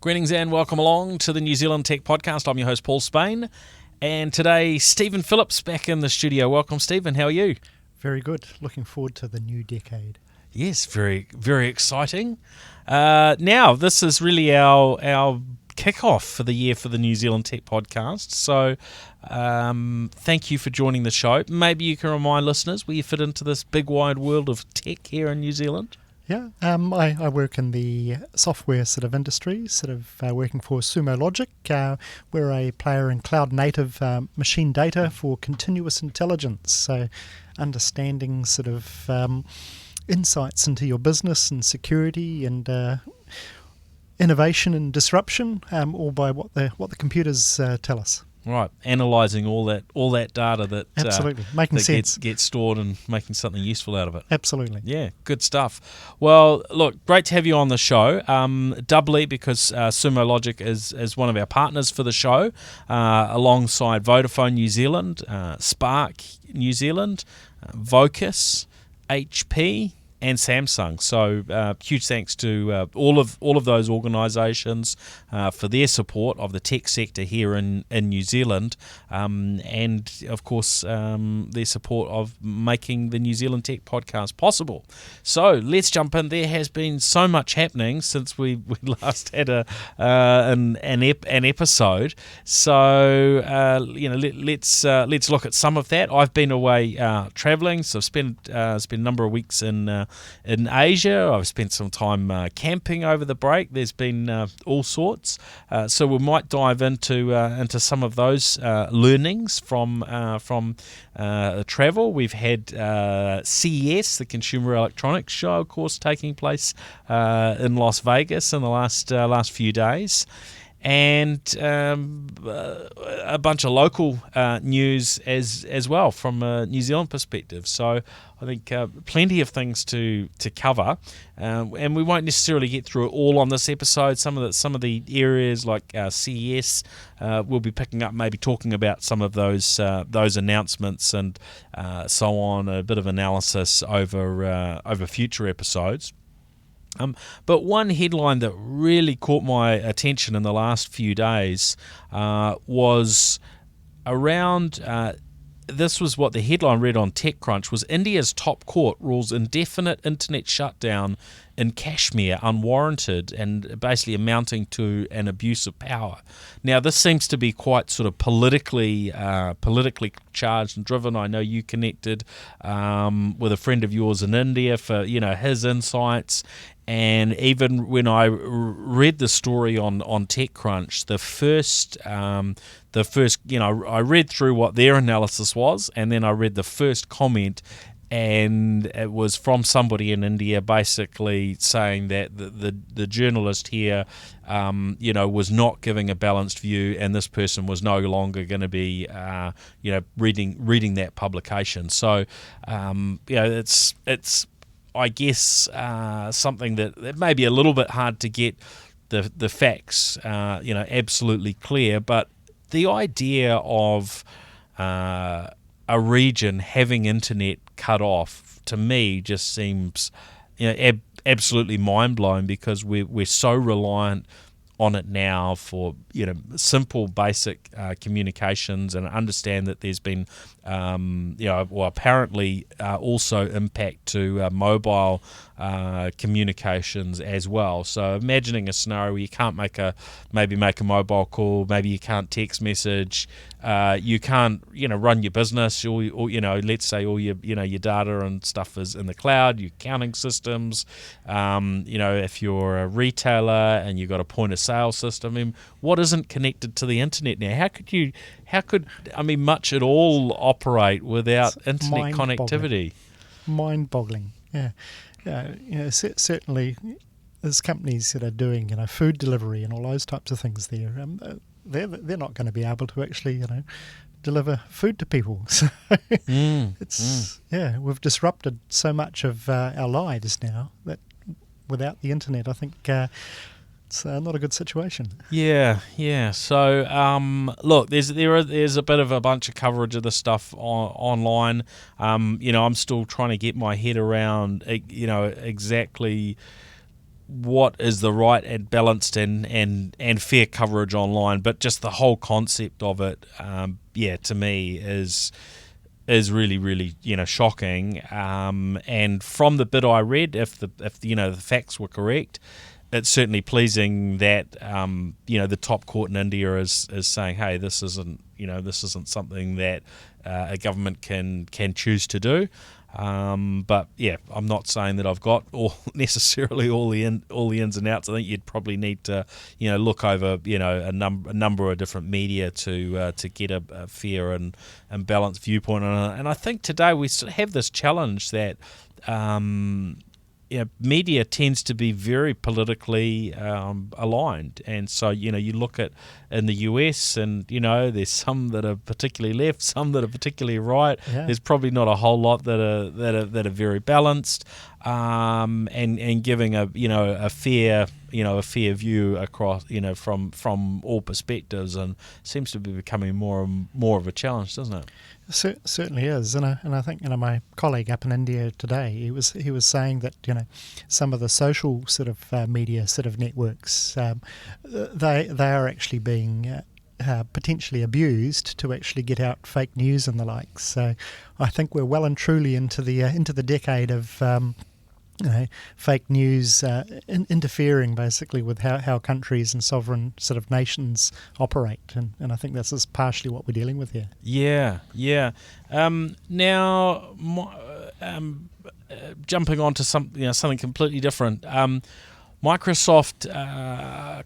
Greetings and welcome along to the New Zealand Tech Podcast. I'm your host, Paul Spain, and today Stephen Phillips back in the studio. Welcome, Stephen. How are you? Very good. Looking forward to the new decade. Yes, very, very exciting. Now, this is really our kickoff for the year for the New Zealand Tech Podcast. So, thank you for joining the show. Maybe you can remind listeners where you fit into this big wide world of tech here in New Zealand. Yeah, I work in the software industry, working for Sumo Logic. We're a player in cloud native machine data for continuous intelligence. So, understanding insights into your business and security and innovation and disruption, all by what the computers tell us. Right, analysing all that data that absolutely making that sense gets stored and making something useful out of it. Absolutely, yeah, good stuff. Well, look, great to have you on the show. Doubly because Sumo Logic is one of our partners for the show, alongside Vodafone New Zealand, Spark New Zealand, Vocus, HP. And Samsung. So huge thanks to all of those organisations for their support of the tech sector here in New Zealand, and of course their support of making the New Zealand Tech Podcast possible. So let's jump in. There has been so much happening since we last had an episode. So let's look at some of that. I've been away travelling, so I've spent a number of weeks in Asia. I've spent some time camping over the break. There's been all sorts. So we might dive into some of those learnings from travel. We've had CES, the Consumer Electronics Show, of course, taking place in Las Vegas in the last few days. And a bunch of local news as well from a New Zealand perspective. So I think plenty of things to cover, and we won't necessarily get through it all on this episode. Some of the areas like CES, we'll be picking up, maybe talking about some of those announcements and so on. A bit of analysis over future episodes. But one headline that really caught my attention in the last few days was around, this was what the headline read on TechCrunch, was India's top court rules indefinite internet shutdown in Kashmir unwarranted and basically amounting to an abuse of power. Now, this seems to be quite sort of politically charged and driven. I know you connected with a friend of yours in India for his insights. And even when I read the story on TechCrunch, the first, I read through what their analysis was, and then I read the first comment, and it was from somebody in India basically saying that the journalist here, was not giving a balanced view, and this person was no longer going to be, reading that publication. So, it's I guess something that may be a little bit hard to get the facts absolutely clear, but the idea of a region having internet cut off, to me, just seems absolutely mind-blowing, because we're so reliant on it now for simple basic communications, and understand that there's been apparently also impact to mobile communications as well. So imagining a scenario where you can't make a mobile call, maybe you can't text message, you can't run your business, or let's say all your your data and stuff is in the cloud, your accounting systems, if you're a retailer and you've got a point of sale system. I mean, what isn't connected to the internet now? How could much at all operate without internet connectivity? Mind-boggling. Yeah. Certainly there's companies that are doing food delivery and all those types of things there. They're not going to be able to actually deliver food to people. So we've disrupted so much of our lives now that without the internet, I think it's not a good situation. Yeah. So, look, there's a bit of a bunch of coverage of this stuff online. I'm still trying to get my head around, exactly what is the right and balanced and fair coverage online, but just the whole concept of it, to me is really, really, shocking. And from the bit I read, if the facts were correct, it's certainly pleasing that the top court in India is saying, hey, this isn't something that a government can choose to do. But yeah, I'm not saying that I've got necessarily all the ins and outs. I think you'd probably need to look over a number of different media to get a fair and balanced viewpoint on it. And I think today we have this challenge that media tends to be very politically aligned, and so you look at in the US, and there's some that are particularly left, some that are particularly right. Yeah. There's probably not a whole lot that are very balanced, and giving a fair view across from all perspectives, and seems to be becoming more and more of a challenge, doesn't it? Certainly is, and I think my colleague up in India today, he was saying that some of the social sort of media sort of networks, they are actually being potentially abused to actually get out fake news and the like. So I think we're well and truly into the decade of fake news interfering basically with how countries and sovereign sort of nations operate, and I think this is partially what we're dealing with here. Yeah. Now, jumping on to something completely different. Microsoft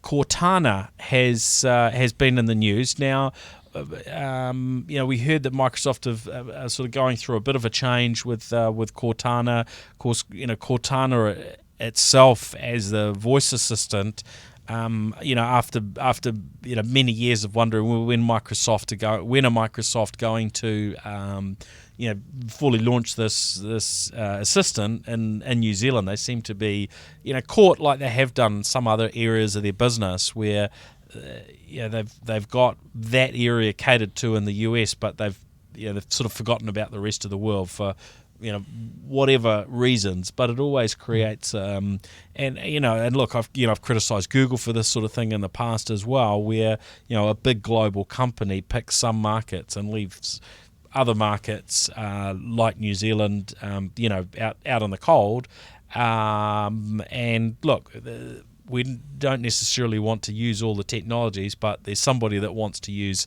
Cortana has been in the news now. We heard that Microsoft are sort of going through a bit of a change with Cortana. Of course, Cortana itself as the voice assistant. After many years of wondering when are Microsoft going to fully launch this assistant in New Zealand. They seem to be caught like they have done in some other areas of their business where they've got that area catered to in the US, but they've sort of forgotten about the rest of the world for whatever reasons. But it always creates and look, I've criticised Google for this sort of thing in the past as well, where a big global company picks some markets and leaves other markets like New Zealand out in the cold. And look, we don't necessarily want to use all the technologies, but there's somebody that wants to use,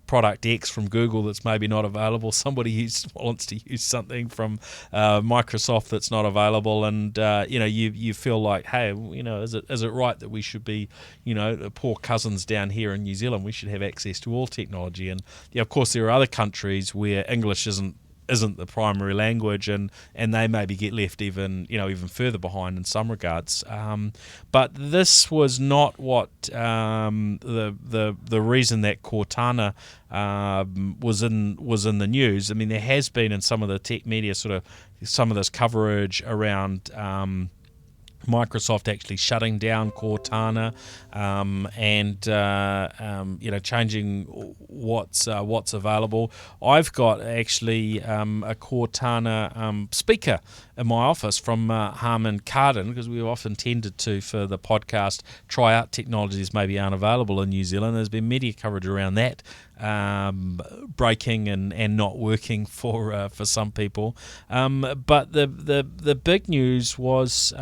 product X from Google that's maybe not available. Somebody wants to use something from Microsoft that's not available, and you feel like, hey, is it right that we should be, the poor cousins down here in New Zealand, we should have access to all technology? And of course, there are other countries where English isn't the primary language, and they maybe get left even further behind in some regards. But this was not what the reason that Cortana was in the news. I mean, there has been in some of the tech media sort of some of this coverage around Microsoft actually shutting down Cortana and changing what's available. I've got actually a Cortana speaker in my office from Harman Kardon, because we often tended to, for the podcast, try out technologies maybe aren't available in New Zealand. There's been media coverage around that breaking and not working for some people. But the big news was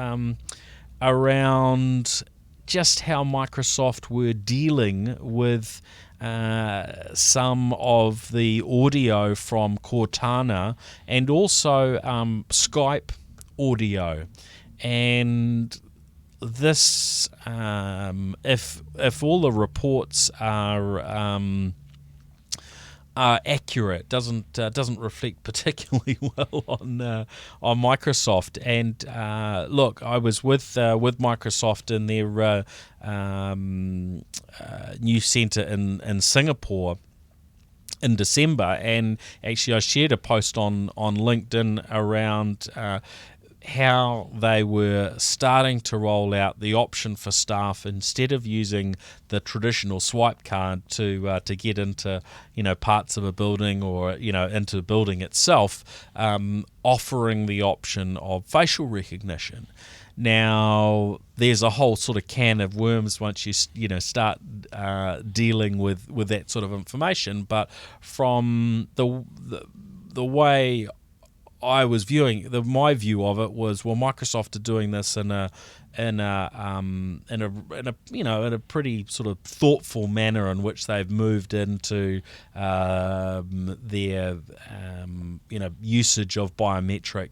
around just how Microsoft were dealing with some of the audio from Cortana and also Skype audio. And this, if all the reports are accurate, doesn't reflect particularly well on Microsoft. And look, I was with Microsoft in their new centre in Singapore in December, and actually I shared a post on LinkedIn around how they were starting to roll out the option for staff, instead of using the traditional swipe card to get into parts of a building or into the building itself, offering the option of facial recognition. Now, there's a whole sort of can of worms once you start dealing with that sort of information. But from the way I was viewing my view of it was, well, Microsoft are doing this in a pretty sort of thoughtful manner in which they've moved into their usage of biometric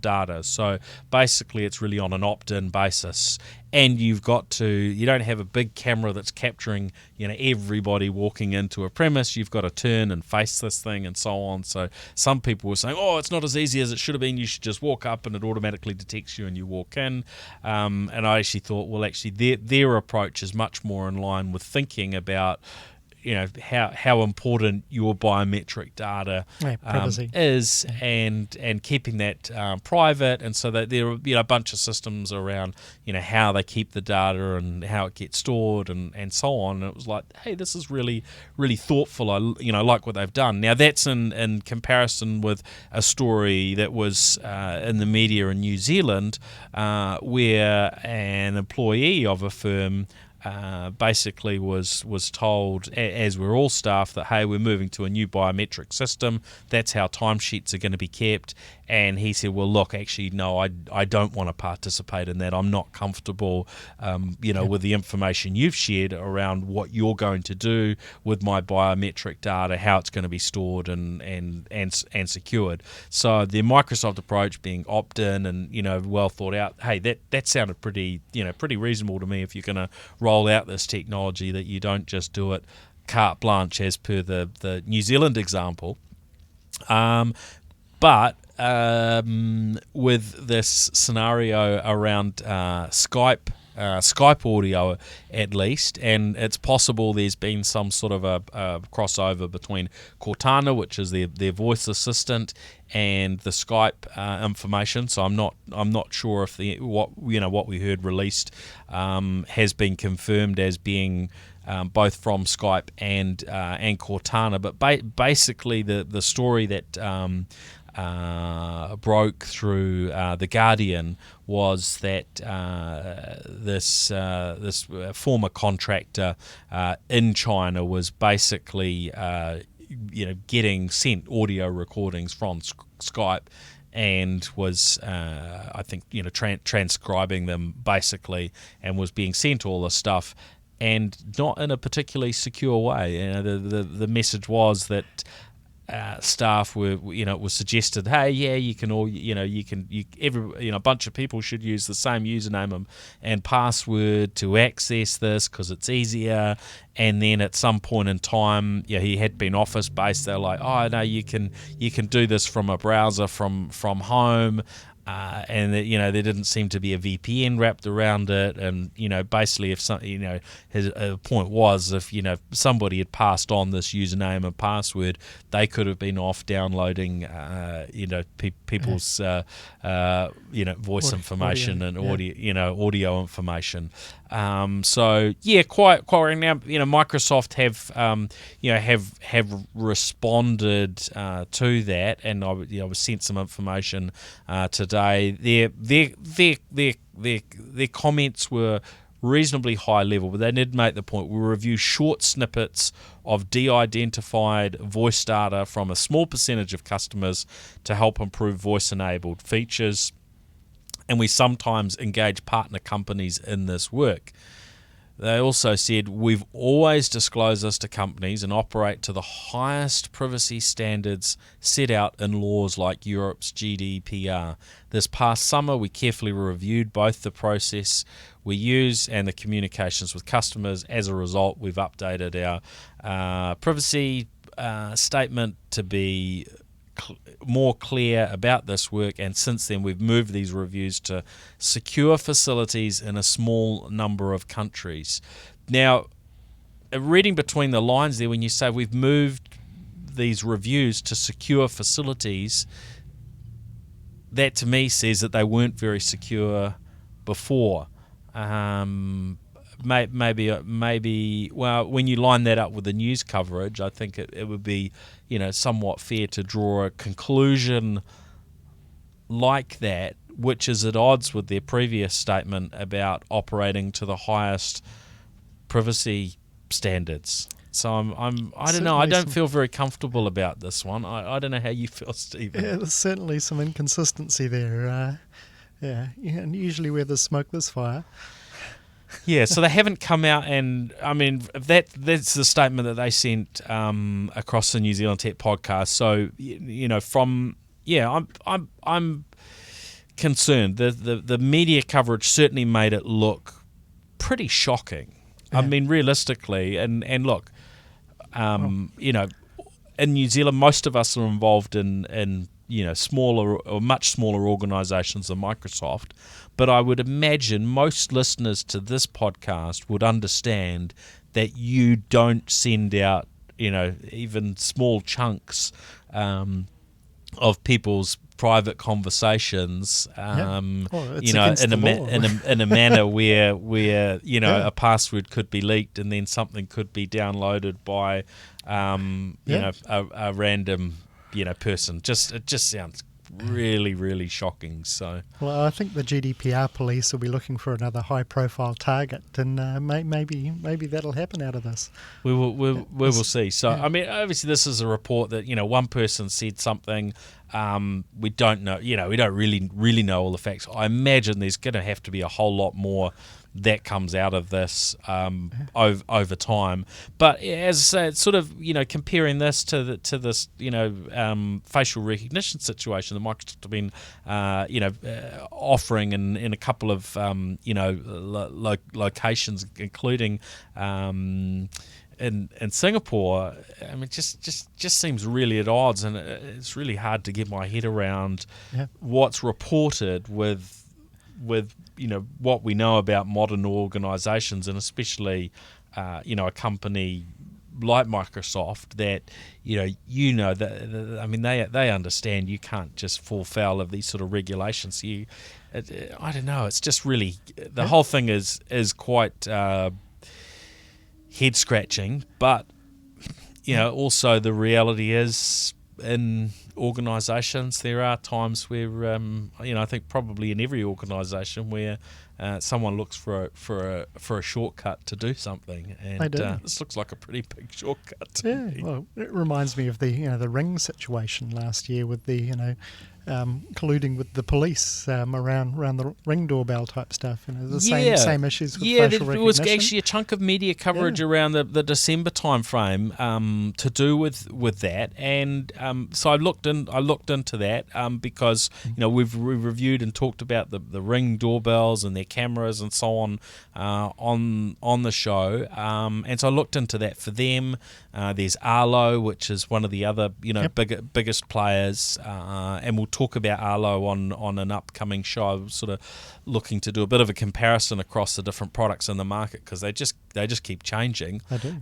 data. So basically, it's really on an opt-in basis. And you don't have a big camera that's capturing, everybody walking into a premise. You've got to turn and face this thing and so on. So some people were saying, oh, it's not as easy as it should have been. You should just walk up and it automatically detects you and you walk in. And I actually thought, well, actually their approach is much more in line with thinking about how important your biometric data is, and keeping that private, and so that there are a bunch of systems around how they keep the data and how it gets stored and so on. And it was like, hey, this is really, really thoughtful. I like what they've done. Now that's in comparison with a story that was in the media in New Zealand, where an employee of a firm basically was told, as we're all staff, that, hey, we're moving to a new biometric system. That's how timesheets are going to be kept. And he said, well, look, actually, no, I don't want to participate in that. I'm not comfortable, with the information you've shared around what you're going to do with my biometric data, how it's going to be stored and secured. So the Microsoft approach being opt-in and, well thought out, hey, that sounded pretty reasonable to me. If you're going to roll out this technology, that you don't just do it carte blanche as per the New Zealand example. But with this scenario around Skype audio at least, and it's possible there's been some sort of a crossover between Cortana, which is their voice assistant, and the Skype information. So I'm not sure if what we heard released has been confirmed as being both from Skype and Cortana. But basically the story that broke through The Guardian was that this former contractor in China was basically getting sent audio recordings from Skype, and was I think transcribing them basically, and was being sent all this stuff, and not in a particularly secure way. The message was that staff were, it was suggested, hey, yeah, you can all, a bunch of people should use the same username and password to access this because it's easier. And then at some point in time, he had been office based. They're like, oh no, you can do this from a browser from home. And there didn't seem to be a VPN wrapped around it, and basically, if some, his point was, if somebody had passed on this username and password, they could have been off downloading people's voice information and audio information. So yeah, quite right now. Microsoft have responded to that, and I was sent some information today. Their comments were reasonably high level, but they did make the point: we'll review short snippets of de-identified voice data from a small percentage of customers to help improve voice-enabled features. And we sometimes engage partner companies in this work. They also said, we've always disclosed this to companies and operate to the highest privacy standards set out in laws like Europe's GDPR. This past summer, we carefully reviewed both the process we use and the communications with customers. As a result, we've updated our privacy statement to be more clear about this work, and since then we've moved these reviews to secure facilities in a small number of countries. Now, reading between the lines there, when you say we've moved these reviews to secure facilities, that to me says that they weren't very secure before. Maybe. Well, when you line that up with the news coverage, I think it would be, somewhat fair to draw a conclusion like that which is at odds with their previous statement about operating to the highest privacy standards. So I don't know. I don't feel very comfortable about this one. I don't know how you feel, Stephen. Yeah, there's certainly some inconsistency there. And usually where there's smoke, there's fire. Yeah, so they haven't come out, and I mean that's the statement that they sent across the New Zealand Tech podcast. So I'm concerned. The media coverage certainly made it look pretty shocking. Yeah. I mean, realistically, and look, in New Zealand, most of us are involved in smaller or much smaller organisations than Microsoft. But I would imagine most listeners to this podcast would understand that you don't send out, even small chunks of people's private conversations, in a manner where a password could be leaked and then something could be downloaded by, a random, person. It just sounds really, really shocking. So, well, I think the GDPR police will be looking for another high-profile target, and maybe that'll happen out of this. We will see. So, I mean, obviously, this is a report that one person said something. We don't know. We don't really know all the facts. I imagine there's going to have to be a whole lot more that comes out of this over time. But as I say, it's sort of comparing this to this facial recognition situation that Microsoft have been offering in a couple of locations, including in Singapore. I mean, just seems really at odds, and it's really hard to get my head around what's reported with what we know about modern organisations, and especially a company like Microsoft that I mean they understand you can't just fall foul of these sort of regulations. I don't know. It's just really the whole thing is quite head scratching, but also the reality is in organisations there are times where I think probably in every organisation where someone looks for a shortcut to do something, and this looks like a pretty big shortcut to me. Well, it reminds me of the Ring situation last year with the colluding with the police around the Ring doorbell type stuff. Same issues with facial recognition. There was actually a chunk of media coverage around the December timeframe to do with that, and so I looked into that because we've reviewed and talked about the Ring doorbells and their cameras and so on the show, and so I looked into that for them. There's Arlo, which is one of the other biggest players, and we'll talk about Arlo on an upcoming show. I'm sort of looking to do a bit of a comparison across the different products in the market because they just keep changing. They do.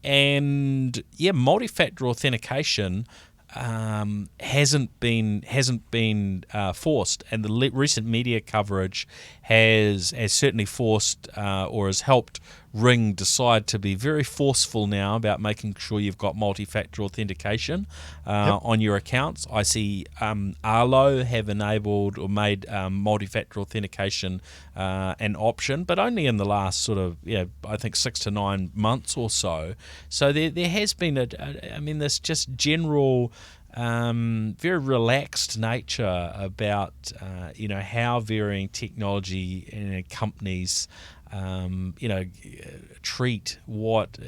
And multi-factor authentication hasn't been forced, and the recent media coverage has certainly forced or has helped Ring decide to be very forceful now about making sure you've got multi-factor authentication on your accounts. I see Arlo have enabled or made multi-factor authentication an option, but only in the last sort of I think 6 to 9 months or so. So there has been this just general very relaxed nature about how varying technology companies treat what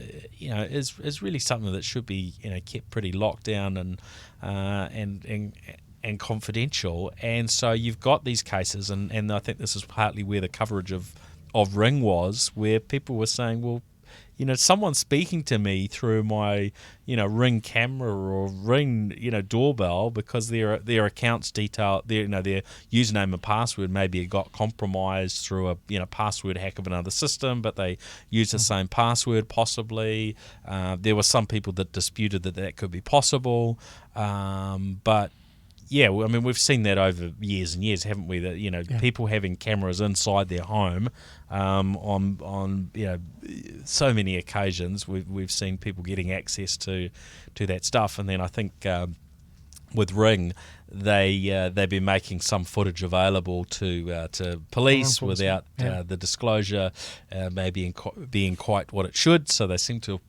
is really something that should be kept pretty locked down and confidential. And so you've got these cases, and I think this is partly where the coverage of Ring was, where people were saying, well, someone's speaking to me through my, Ring camera or Ring, doorbell, because their accounts detail, their username and password maybe got compromised through a, password hack of another system, but they use the same password possibly. There were some people that disputed that could be possible, but yeah, I mean, we've seen that over years and years, haven't we? That people having cameras inside their home on so many occasions. We've seen people getting access to that stuff, and then I think with Ring, they've been making some footage available to police without the disclosure maybe being quite what it should. So they seem to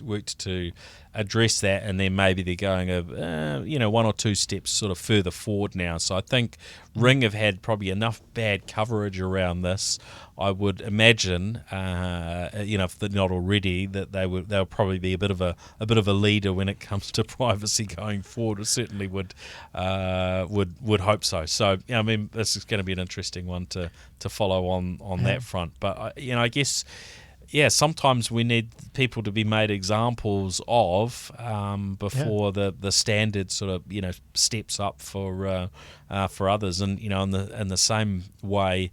worked to address that, and then maybe they're going one or two steps sort of further forward now. So I think Ring have had probably enough bad coverage around this. I would imagine, if they're not already, that they'll probably be a bit of a leader when it comes to privacy going forward. I certainly would hope so. So I mean, this is going to be an interesting one to follow on that front. But I guess. Yeah, sometimes we need people to be made examples of before the standard sort of steps up for others, and in the same way.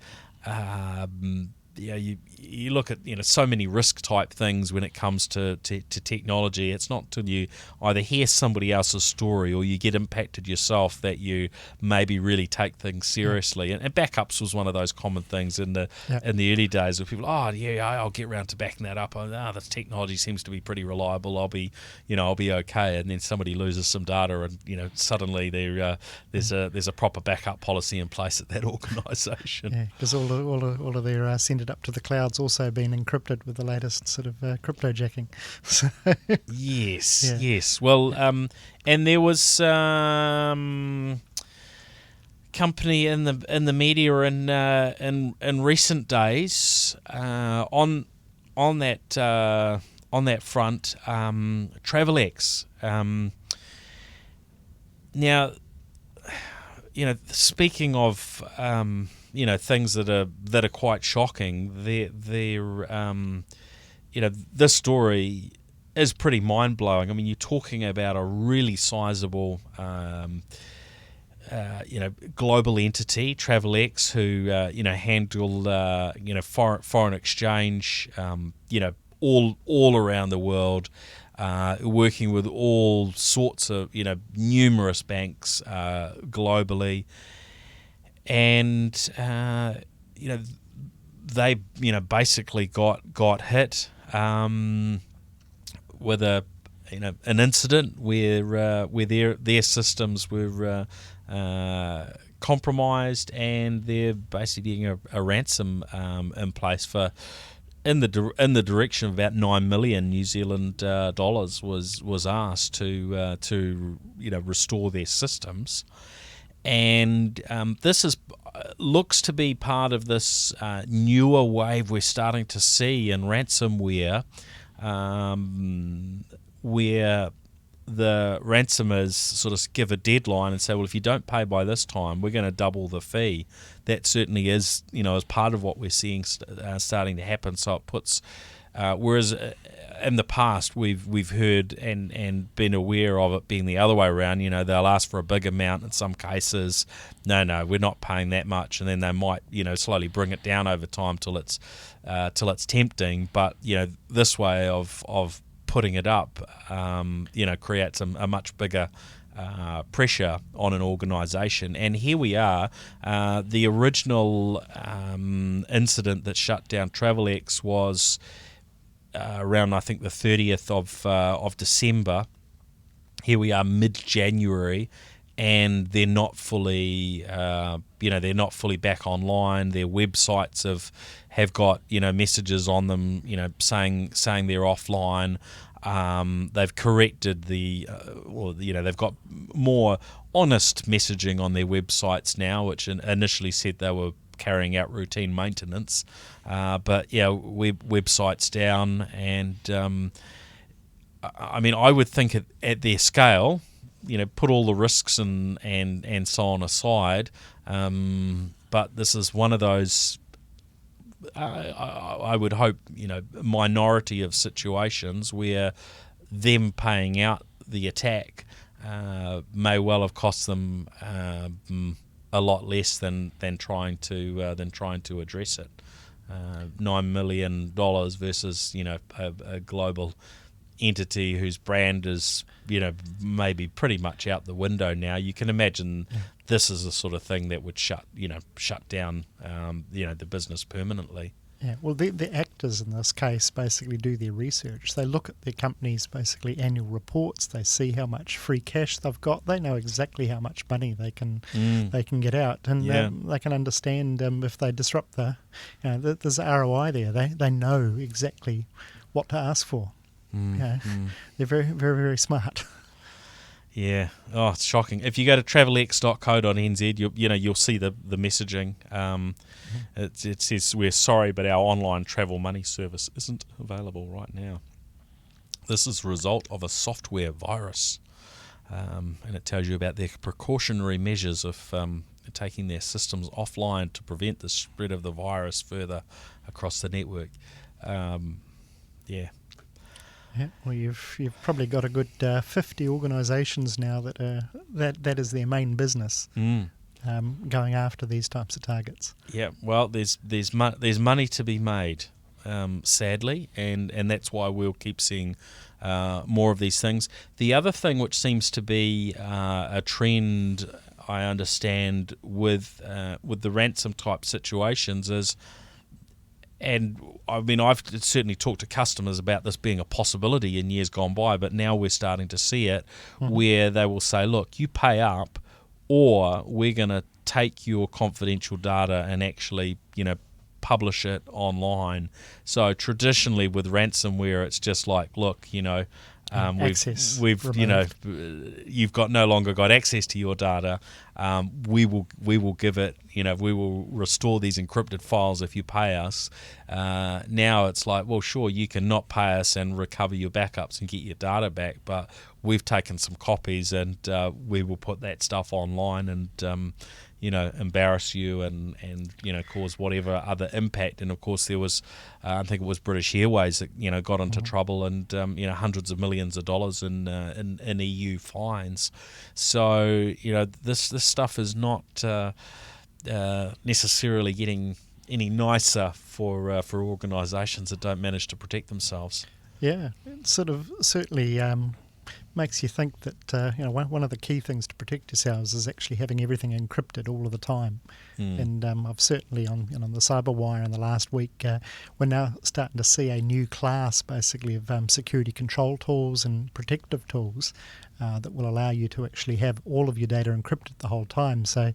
You look at so many risk type things when it comes to technology. It's not till you either hear somebody else's story or you get impacted yourself that you maybe really take things seriously. And backups was one of those common things in the early days where people, I'll get around to backing that up. This technology seems to be pretty reliable. I'll be okay. And then somebody loses some data, and suddenly there's a proper backup policy in place at that organisation. Yeah, because all of their send it up to the cloud's also been encrypted with the latest sort of cryptojacking. So Yes. Well, and there was company in the media in recent days on that front. Travelex. Now, speaking of things that are quite shocking, this story is pretty mind blowing. I mean, you're talking about a really sizable global entity, Travelex, who handle foreign exchange, all around the world. Working with all sorts of numerous banks globally, and they basically got hit with an incident where their systems were compromised, and they're basically getting a ransom in place for. In the direction of about 9 million New Zealand dollars was asked to restore their systems, and this looks to be part of this newer wave we're starting to see in ransomware, where the ransomers sort of give a deadline and say, well, if you don't pay by this time, we're going to double the fee. That certainly is, as part of what we're seeing starting to happen. So it puts, whereas in the past we've heard and been aware of it being the other way around. They'll ask for a big amount in some cases. No, we're not paying that much, and then they might, slowly bring it down over time till it's tempting. But this way of putting it up, creates a much bigger pressure on an organisation. And here we are. The original incident that shut down Travelex was around, I think, the 30th of December. Here we are, mid-January, and they're not fully, they're not fully back online. Their websites have got messages on them, saying they're offline. They've corrected they've got more honest messaging on their websites now, which initially said they were carrying out routine maintenance. But websites down, and I mean, I would think at their scale, put all the risks and so on aside. But this is one of those. I would hope, minority of situations where them paying out the attack may well have cost them a lot less than trying to address it. $9 million versus a global entity whose brand is maybe pretty much out the window now. You can imagine this is the sort of thing that would shut down the business permanently. Yeah, well, the actors in this case basically do their research. They look at their company's basically annual reports. They see how much free cash they've got. They know exactly how much money they can get out, and they can understand if they disrupt there's ROI there. They know exactly what to ask for. They're very, very, very smart. Yeah. Oh, it's shocking. If you go to travelx.co.nz, you'll see the messaging. It says, "We're sorry, but our online travel money service isn't available right now. This is a result of a software virus." And it tells you about their precautionary measures of taking their systems offline to prevent the spread of the virus further across the network. Yeah, well, you've probably got a good 50 organisations now that is their main business, going after these types of targets. Yeah, well, there's money to be made, sadly, and that's why we'll keep seeing more of these things. The other thing which seems to be a trend, I understand, with the ransom type situations is. And I mean, I've certainly talked to customers about this being a possibility in years gone by, but now we're starting to see it where they will say, look, you pay up or we're going to take your confidential data and actually, publish it online. So traditionally with ransomware, it's just like, look, access we've removed. You've no longer got access to your data. We will give it, we will restore these encrypted files if you pay us. Now it's like, well, sure, you can not pay us and recover your backups and get your data back, but we've taken some copies and we will put that stuff online and embarrass you and cause whatever other impact. And of course there was, I think it was British Airways that got into trouble and hundreds of millions of dollars in EU fines. So this stuff is not necessarily getting any nicer for organisations that don't manage to protect themselves. Yeah, it sort of certainly makes you think that one of the key things to protect yourselves is actually having everything encrypted all of the time. And I've certainly on the Cyberwire in the last week, we're now starting to see a new class basically of security control tools and protective tools that will allow you to actually have all of your data encrypted the whole time. So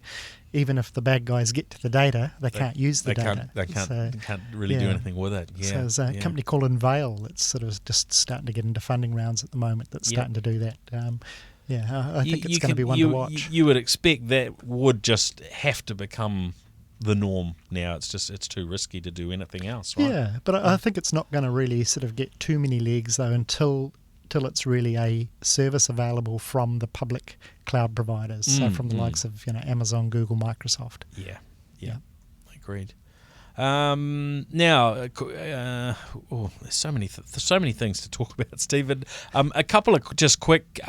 even if the bad guys get to the data, they can't use the data. They can't really do anything with it. Yeah. So there's a company called Unveil that's sort of just starting to get into funding rounds at the moment that's starting to do that. I think it's going to be one to watch. You would expect that would just have to become the norm now. It's too risky to do anything else, right? Yeah, but I think it's not going to really sort of get too many legs though until it's really a service available from the public cloud providers, so from the likes of Amazon, Google, Microsoft. Yeah, agreed. Now, there's so many things to talk about, Stephen. A couple of just quick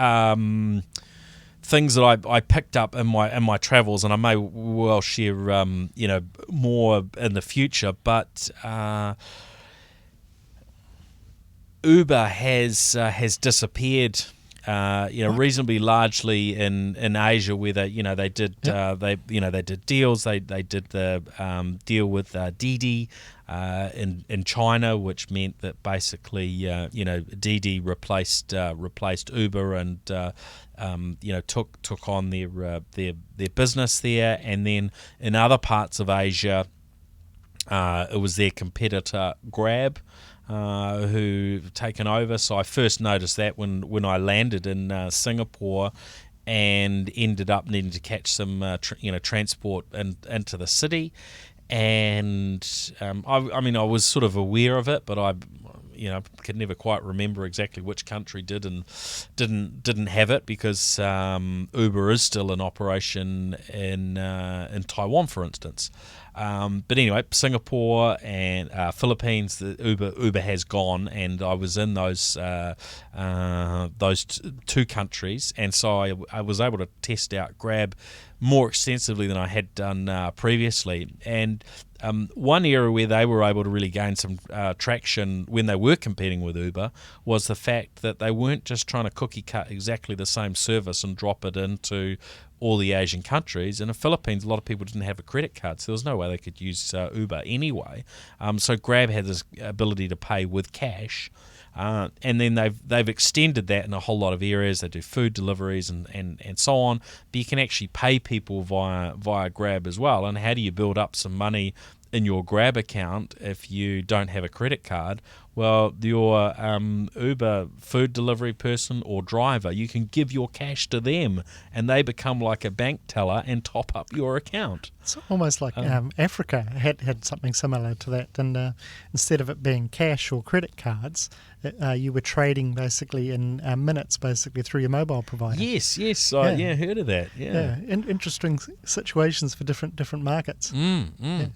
things that I picked up in my travels, and I may well share more in the future, but. Uber has disappeared, reasonably largely in Asia, where they did deals. They did the deal with Didi in China, which meant that basically Didi replaced Uber and took on their business there, and then in other parts of Asia, it was their competitor Grab. Who've taken over. So I first noticed that when I landed in Singapore and ended up needing to catch some transport into the city. And I was sort of aware of it, but I could never quite remember exactly which country did and didn't have it, because Uber is still in operation in Taiwan, for instance. But anyway, Singapore and Philippines, the Uber has gone, and I was in those two countries, and so I was able to test out Grab more extensively than I had done previously. And One area where they were able to really gain some traction when they were competing with Uber was the fact that they weren't just trying to cookie cut exactly the same service and drop it into all the Asian countries. In the Philippines, a lot of people didn't have a credit card, so there was no way they could use Uber anyway. So Grab had this ability to pay with cash. And then they've extended that in a whole lot of areas. They do food deliveries and so on, but you can actually pay people via Grab as well. And how do you build up some money in your Grab account if you don't have a credit card? Well, your Uber food delivery person or driver, you can give your cash to them and they become like a bank teller and top up your account. It's almost like Africa had something similar to that, and instead of it being cash or credit cards, you were trading basically in minutes, basically through your mobile provider. Yes, I heard of that. Yeah, interesting situations for different markets.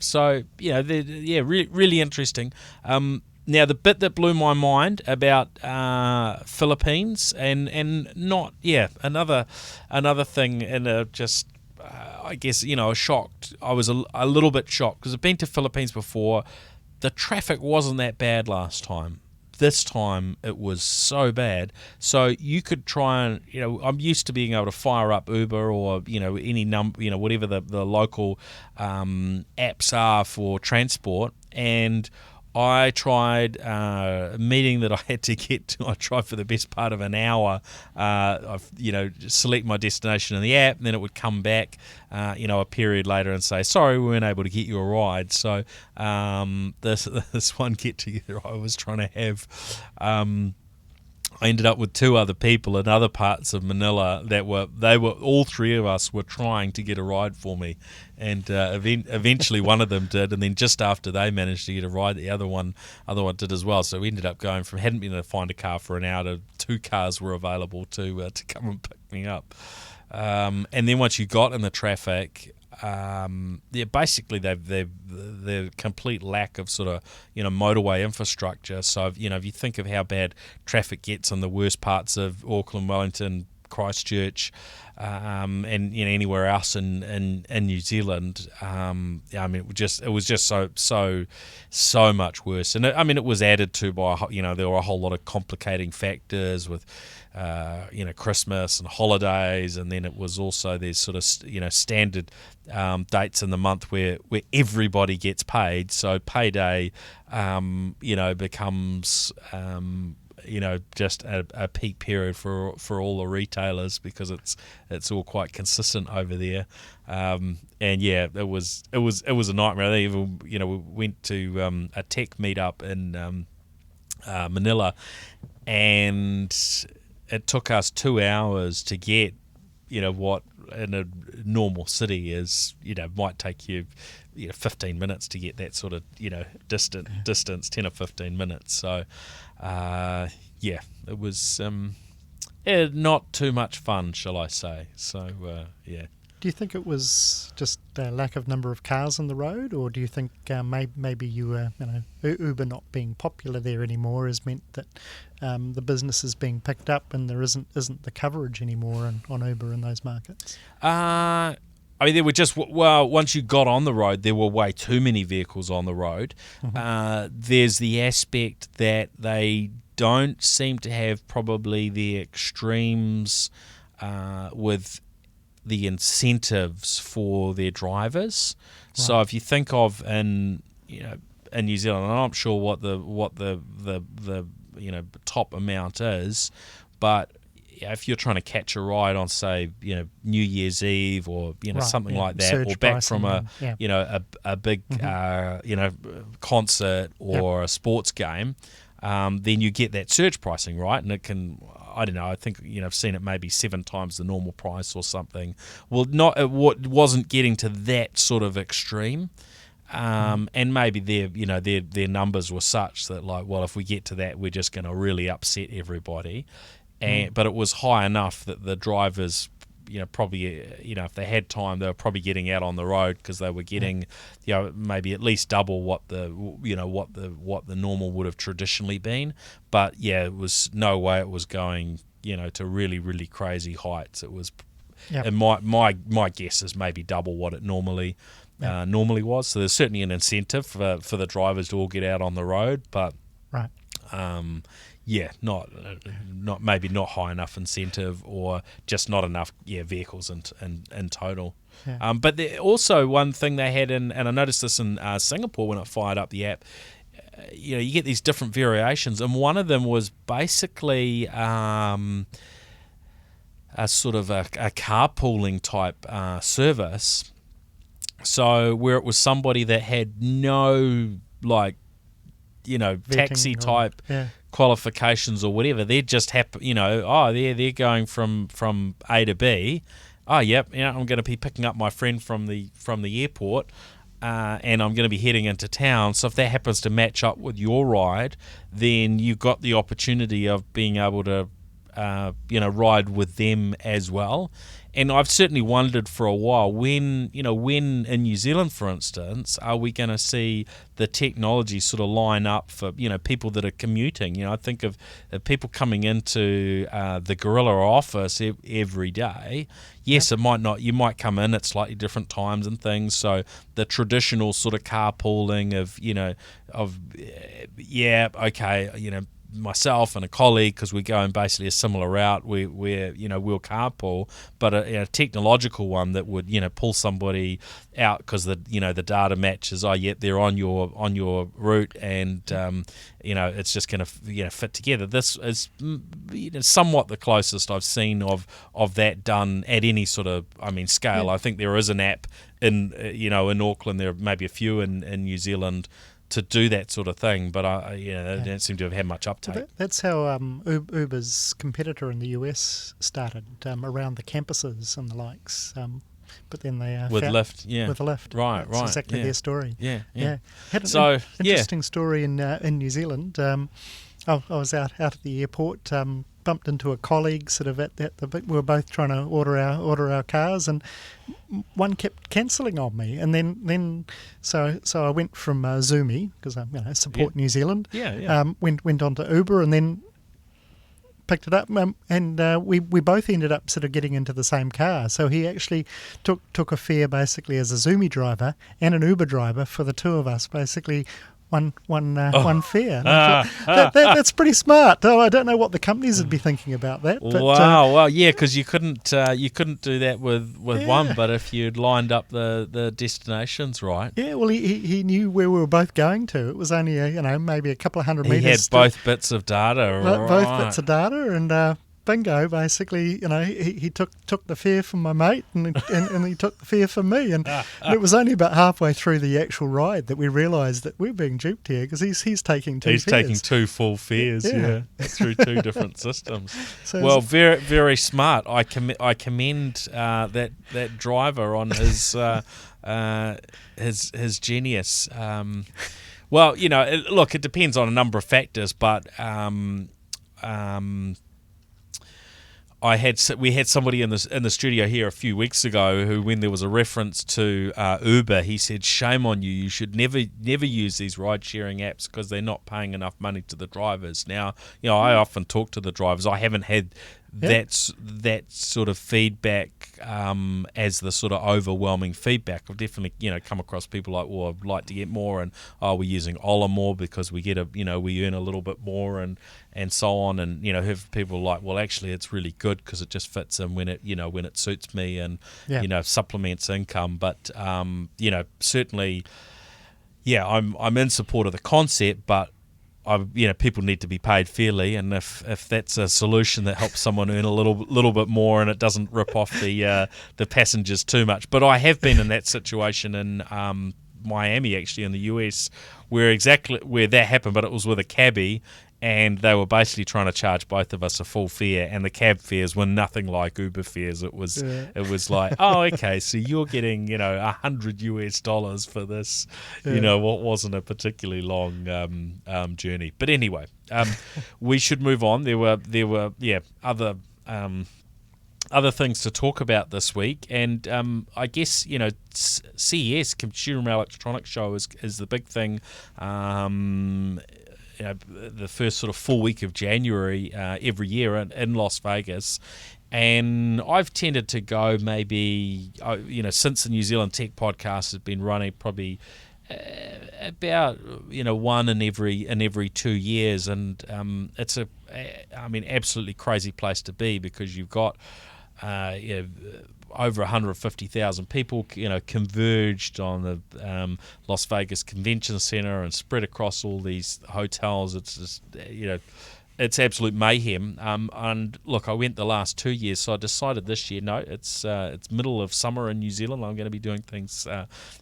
So really interesting. Now, the bit that blew my mind about Philippines and not another thing, and just I guess shocked. I was a little bit shocked because I've been to Philippines before. The traffic wasn't that bad last time. This time it was so bad. So you could try and I'm used to being able to fire up Uber or any whatever the local apps are for transport, and I tried a meeting that I had to get to. I tried for the best part of an hour. Select my destination in the app, and then it would come back, a period later and say, "Sorry, we weren't able to get you a ride." So this one get together I was trying to have. I ended up with two other people in other parts of Manila that all three of us were trying to get a ride for me, and eventually one of them did, and then just after they managed to get a ride, the other one did as well. So we ended up going from hadn't been able to find a car for an hour to two cars were available to come and pick me up, and then once you got in the traffic. Basically the complete lack of sort of motorway infrastructure. So if you think of how bad traffic gets in the worst parts of Auckland, Wellington, Christchurch, and anywhere else in New Zealand, it was just so much worse. And it was added to by there were a whole lot of complicating factors with Christmas and holidays, and then it was also there's sort of standard dates in the month where everybody gets paid. So payday becomes just a peak period for all the retailers because it's all quite consistent over there. It was a nightmare. They even we went to a tech meetup in Manila, and it took us 2 hours to get what in a normal city is might take you 15 minutes to get that sort of distance, 10 or 15 minutes. So it was not too much fun, shall I say. So Do you think it was just a lack of number of cars on the road, or do you think maybe Uber not being popular there anymore has meant that the business is being picked up and there isn't the coverage anymore on Uber in those markets? There were just once you got on the road, there were way too many vehicles on the road. Mm-hmm. There's the aspect that they don't seem to have probably the extremes with the incentives for their drivers. Right. So if you think of in New Zealand, I'm not sure what the top amount is, but if you're trying to catch a ride on, say, New Year's Eve or something like that, surge or back from a big concert or a sports game, then you get that surge pricing, right? And it can, I don't know, I think I've seen it maybe 7 times the normal price or something. Well, it wasn't getting to that sort of extreme. And maybe their numbers were such that if we get to that, we're just going to really upset everybody. But it was high enough that the drivers, probably, if they had time, they were probably getting out on the road because they were getting, maybe at least double what the normal would have traditionally been. But it was no way it was going, to really, really crazy heights. It was, and my guess is maybe double what it normally normally was. So there's certainly an incentive for the drivers to all get out on the road, but Right. not maybe not high enough incentive, or just not enough vehicles in total. Yeah. But also one thing they had and I noticed this in Singapore when I fired up the app. You get these different variations, and one of them was basically a sort of a carpooling type service. So where it was somebody that had no taxi type qualifications or whatever, they're just they're going from A to B. Oh, yep, I'm going to be picking up my friend from the airport, and I'm going to be heading into town. So if that happens to match up with your ride, then you've got the opportunity of being able to ride with them as well. And I've certainly wondered for a while when in New Zealand, for instance, are we going to see the technology sort of line up for people that are commuting? I think of people coming into the Gorilla office every day. Yes, it might not. You might come in at slightly different times and things. So the traditional sort of carpooling myself and a colleague, because we're going basically a similar route, we'll carpool, but a technological one that would pull somebody out because the data matches. They're on your route, and it's just going to fit together. This is somewhat the closest I've seen of that done at any sort of scale. I think there is an app in Auckland. There are maybe a few in New Zealand to do that sort of thing, but they don't seem to have had much uptake. Well, that's how Uber's competitor in the US started, around the campuses and the likes. But then they with Lyft, with the Lyft, right, that's exactly their story. Yeah. Had an interesting story in New Zealand. I was out at the airport. Bumped into a colleague sort of at the we were both trying to order our cars, and one kept cancelling on me, and then so I went from Zoomy, because I support New Zealand. Went on to Uber, and then picked it up, and we both ended up sort of getting into the same car. So he actually took a fare basically as a Zoomy driver and an Uber driver for the two of us, basically. One fare. That's pretty smart. I don't know what the companies would be thinking about that. But, wow, because you couldn't do that with one, but if you'd lined up the destinations right. Yeah, well, he knew where we were both going to. It was only maybe a couple of hundred metres. He had both bits of data. Both bits of data, and bingo, basically, he took the fare from my mate, and he took the fare from me, and it was only about halfway through the actual ride that we realised that we're being duped here, because he's taking two fares. He's taking two full fares, through two different systems. So very, very smart. I commend that driver on his genius. Look, it depends on a number of factors, but we had somebody in the studio here a few weeks ago who, when there was a reference to Uber, he said, "Shame on you! You should never use these ride-sharing apps because they're not paying enough money to the drivers." Now, I often talk to the drivers. I haven't had that sort of feedback as the sort of overwhelming feedback. I've definitely come across people like, well, I'd like to get more, and we're using Ola more because we get we earn a little bit more, and so on, and have people like, well, actually it's really good because it just fits in when it suits me, and supplements income. But certainly, I'm in support of the concept, but people need to be paid fairly, and if that's a solution that helps someone earn a little bit more and it doesn't rip off the passengers too much. But I have been in that situation in Miami, actually, in the US, where that happened, but it was with a cabbie, and they were basically trying to charge both of us a full fare, and the cab fares were nothing like Uber fares. It was like, oh, okay, so you're getting $100 for this, what wasn't a particularly long journey. But anyway, we should move on. There were other things to talk about this week, and I guess CES, Consumer Electronics Show, is the big thing. The first sort of full week of January every year in Las Vegas. And I've tended to go maybe, since the New Zealand Tech Podcast has been running, probably about one in every 2 years, and it's absolutely crazy place to be, because you've got over 150,000 people converged on the Las Vegas Convention Center and spread across all these hotels. It's just it's absolute mayhem. And look, I went the last 2 years, so I decided this year, no, it's middle of summer in New Zealand. I'm going to be doing things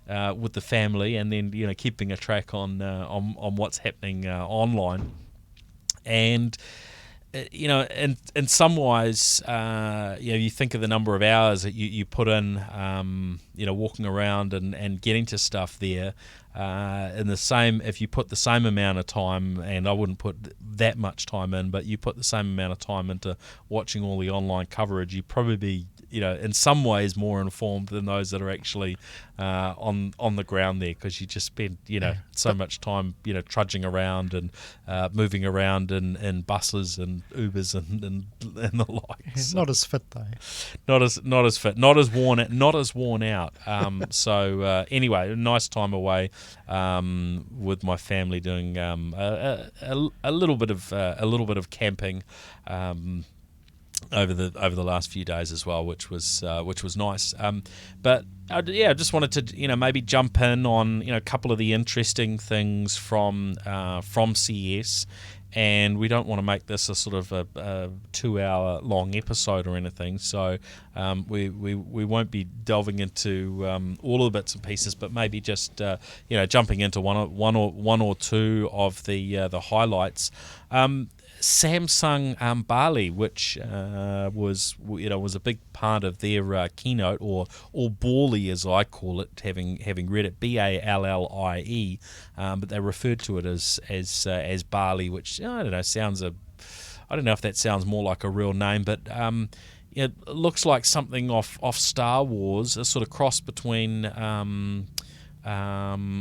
with the family, and then keeping a track on what's happening online. And in some ways, you think of the number of hours that you put in, walking around and getting to stuff there. If you put the same amount of time, and I wouldn't put that much time in, but you put the same amount of time into watching all the online coverage, you probably be, in some ways more informed than those that are actually on the ground there, because you just spend, so much time, trudging around and moving around in buses and Ubers and the like. Yeah, not as fit though. Not as fit, not as worn out. Anyway, a nice time away with my family, doing a little bit of camping. Over the last few days as well, which was nice. But I just wanted to maybe jump in on a couple of the interesting things from CES, and we don't want to make this a sort of a 2-hour long episode or anything. So we won't be delving into all of the bits and pieces, but maybe just jumping into one or two of the highlights. Samsung Bali, which was a big part of their keynote, or Bali as I call it, having read it Ballie, but they referred to it as Bali, which I don't know I don't know if that sounds more like a real name, but it looks like something off Star Wars, a sort of cross between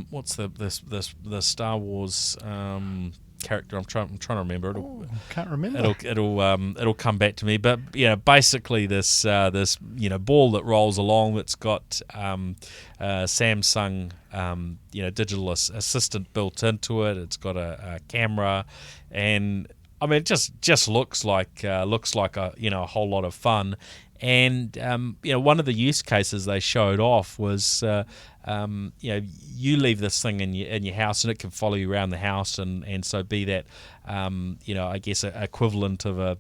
what's the Star Wars character. I'm trying to remember. Can't remember. It'll come back to me. But basically this ball that rolls along, that's got Samsung digital assistant built into it. It's got a camera, and I mean, it just looks like a whole lot of fun. And one of the use cases they showed off was you leave this thing in your house, and it can follow you around the house, and so be that I guess a equivalent of a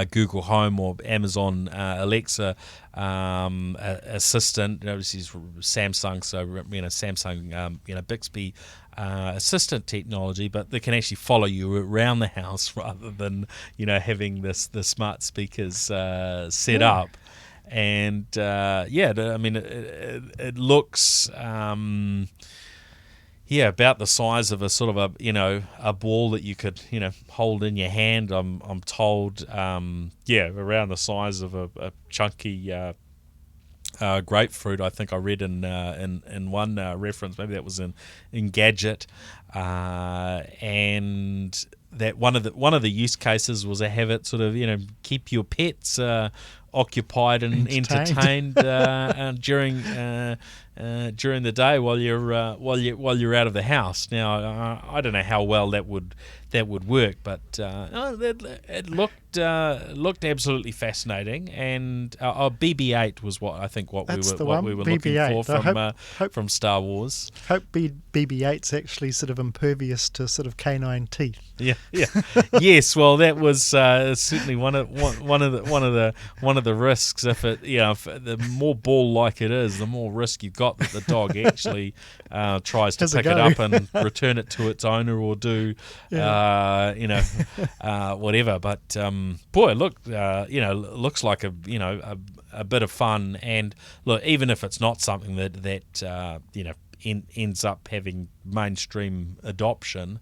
Google Home or Amazon Alexa assistant. This is Samsung, so Samsung Bixby assistant technology, but they can actually follow you around the house rather than having the smart speakers set up. And it looks about the size of a sort of a ball that you could hold in your hand. I'm told around the size of a chunky grapefruit. I think I read in one reference, maybe that was in Gadget, and that one of the use cases was to have it sort of keep your pets occupied and entertained during the day while you're out of the house. Now I don't know how well that would work, but it looked absolutely fascinating. And BB-8 was what we were looking for from Star Wars. Hope BB-8's actually sort of impervious to sort of canine teeth. Yeah. Yes. Well, that was certainly one of the risks. If the more ball-like it is, the more risk you've got that the dog actually tries to pick it up and return it to its owner, or do whatever. But boy, look, looks like a bit of fun. And look, even if it's not something that ends up having mainstream adoption,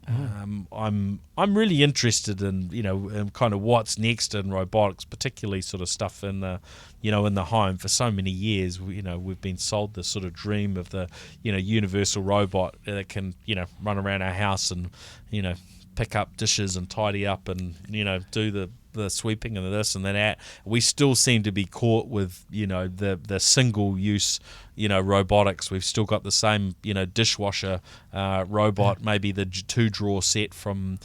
I'm really interested in kind of what's next in robotics, particularly sort of stuff in the in the home. For so many years, we've been sold this sort of dream of the universal robot that can run around our house and pick up dishes and tidy up and do the sweeping and this and that. We still seem to be caught with the single use robotics. We've still got the same dishwasher robot, maybe the 2-drawer set from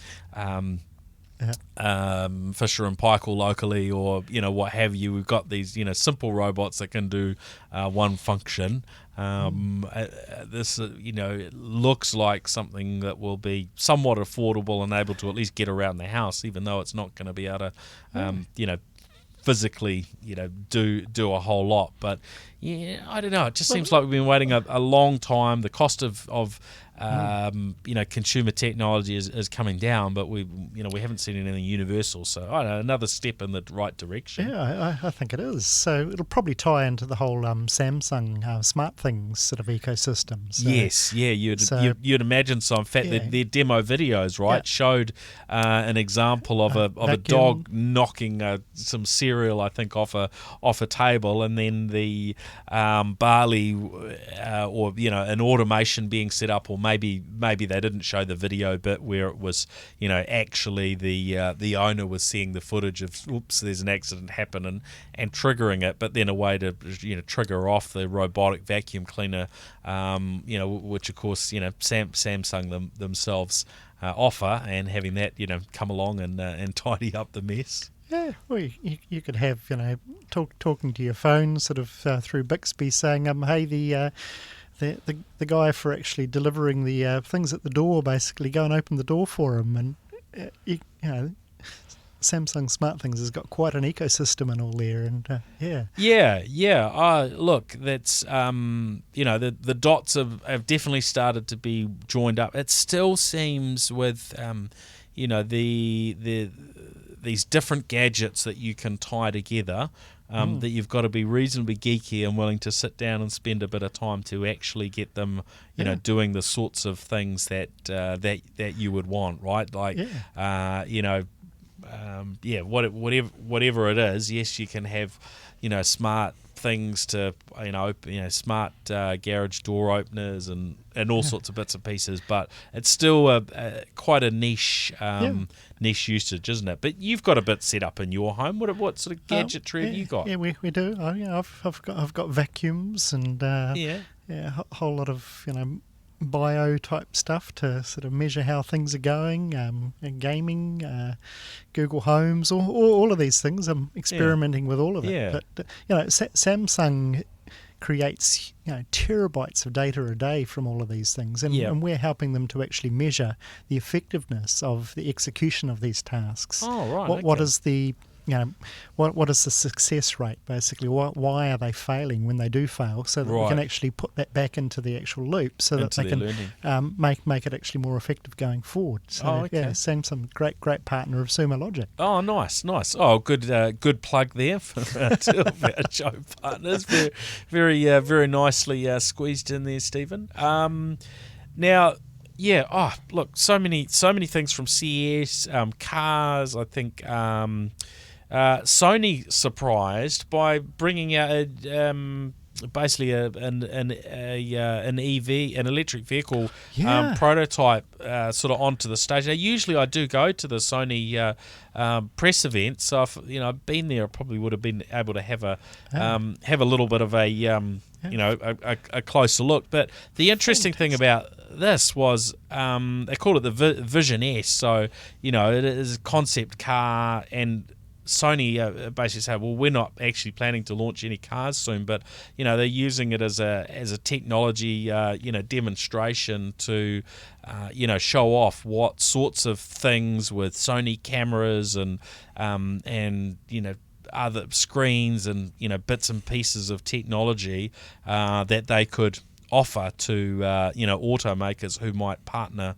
Fisher and Paykel locally, or what have you. We've got these simple robots that can do one function. This it looks like something that will be somewhat affordable and able to at least get around the house, even though it's not going to be able to physically do a whole lot. But I don't know, it just seems like we've been waiting a long time. The cost of consumer technology is coming down, but we haven't seen anything universal. So I don't know, another step in the right direction. Yeah, I think it is. So it'll probably tie into the whole Samsung smart things sort of ecosystem. So, yes, yeah, you'd imagine so. In fact, their demo videos showed an example of a dog knocking some cereal, I think, off a table, and then the barley or an automation being set up, or maybe they didn't show the video bit where it was actually the owner was seeing the footage of there's an accident happen and triggering it, but then a way to trigger off the robotic vacuum cleaner, which of course Samsung themselves offer, and having that come along and tidy up the mess. Yeah, well, you could have talking to your phone sort of through Bixby, saying hey, the guy for actually delivering the things at the door, basically go and open the door for him. And Samsung Smart Things has got quite an ecosystem and all there, and look, that's the dots have definitely started to be joined up. It still seems with these different gadgets that you can tie together, that you've got to be reasonably geeky and willing to sit down and spend a bit of time to actually get them, doing the sorts of things that you would want, right? Like, whatever it is. Yes, you can have, smart things to smart garage door openers and all sorts of bits and pieces, but it's still quite a niche usage, isn't it? But you've got a bit set up in your home. What sort of gadgetry have you got? Yeah, we do. I've got vacuums and a whole lot of bio type stuff to sort of measure how things are going, and gaming, Google Homes, all of these things. I'm experimenting with all of it. But Samsung creates terabytes of data a day from all of these things, and we're helping them to actually measure the effectiveness of the execution of these tasks. Oh, right. What is the what is the success rate, basically? Why are they failing when they do fail, so that we can actually put that back into the actual loop, so that they can make it actually more effective going forward. So, Samsung, great partner of Sumo Logic. Oh, nice. Oh, good plug there for two of our show partners. Very nicely squeezed in there, Stephen. Now. Yeah. Oh, look. So many things from CES. Cars. I think. Sony surprised by bringing out basically an EV, an electric vehicle prototype, sort of onto the stage. Now, usually I do go to the Sony press events, so I've been there. I probably would have been able to have a little bit of a closer look. But the interesting thing about this was they call it the Vision S. So it is a concept car, and Sony basically said, well, we're not actually planning to launch any cars soon, but they're using it as a technology demonstration to show off what sorts of things with Sony cameras and other screens and bits and pieces of technology that they could offer to automakers who might partner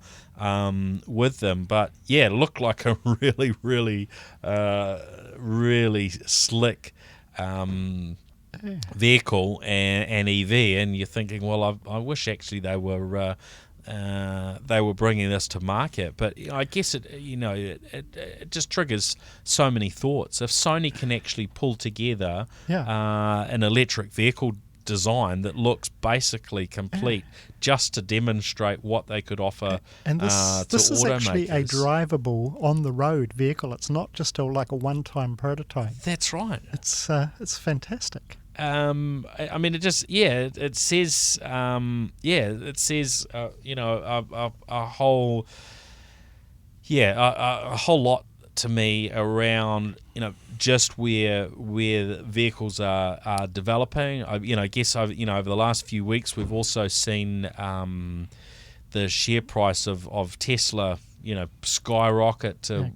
with them. But it looked like a really slick vehicle and EV, and you're thinking, well, I wish actually they were bringing this to market. But I guess it just triggers so many thoughts. If Sony can actually pull together an electric vehicle design that looks basically complete, just to demonstrate what they could offer And to this is actually a automakers. drivable, on-the-road vehicle. It's not just like a one-time prototype. That's right. It's fantastic. I mean, it just it says it says a whole a whole lot to me around just where vehicles are developing. I guess over the last few weeks we've also seen the share price of Tesla skyrocket to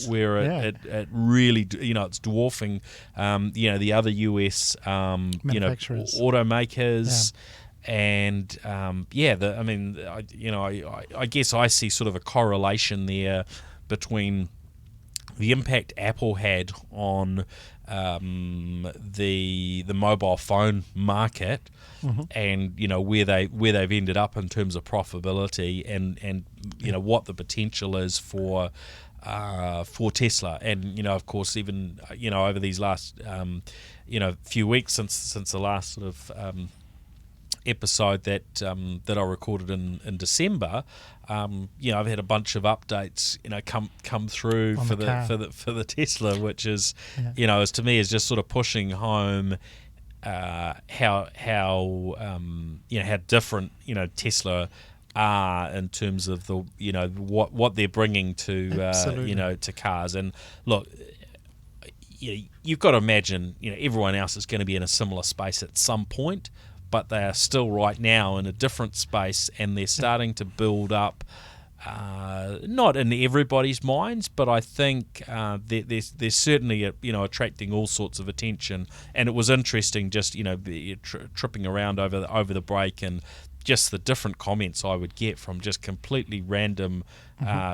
where it really it's dwarfing the other US manufacturers, automakers. And I guess I see sort of a correlation there between the impact Apple had on the mobile phone market, and where they've ended up in terms of profitability, and what the potential is for Tesla, and of course even over these last few weeks since the last sort of episode that I recorded in December. I've had a bunch of updates come through for the Tesla, which is is to me is just sort of pushing home how different Tesla are in terms of the what they're bringing to to cars. And look, you've got to imagine everyone else is going to be in a similar space at some point, but they are still right now in a different space, and they're starting to build up, not in everybody's minds, but I think they're certainly attracting all sorts of attention. And it was interesting just tripping around over the break, and just the different comments I would get from just completely random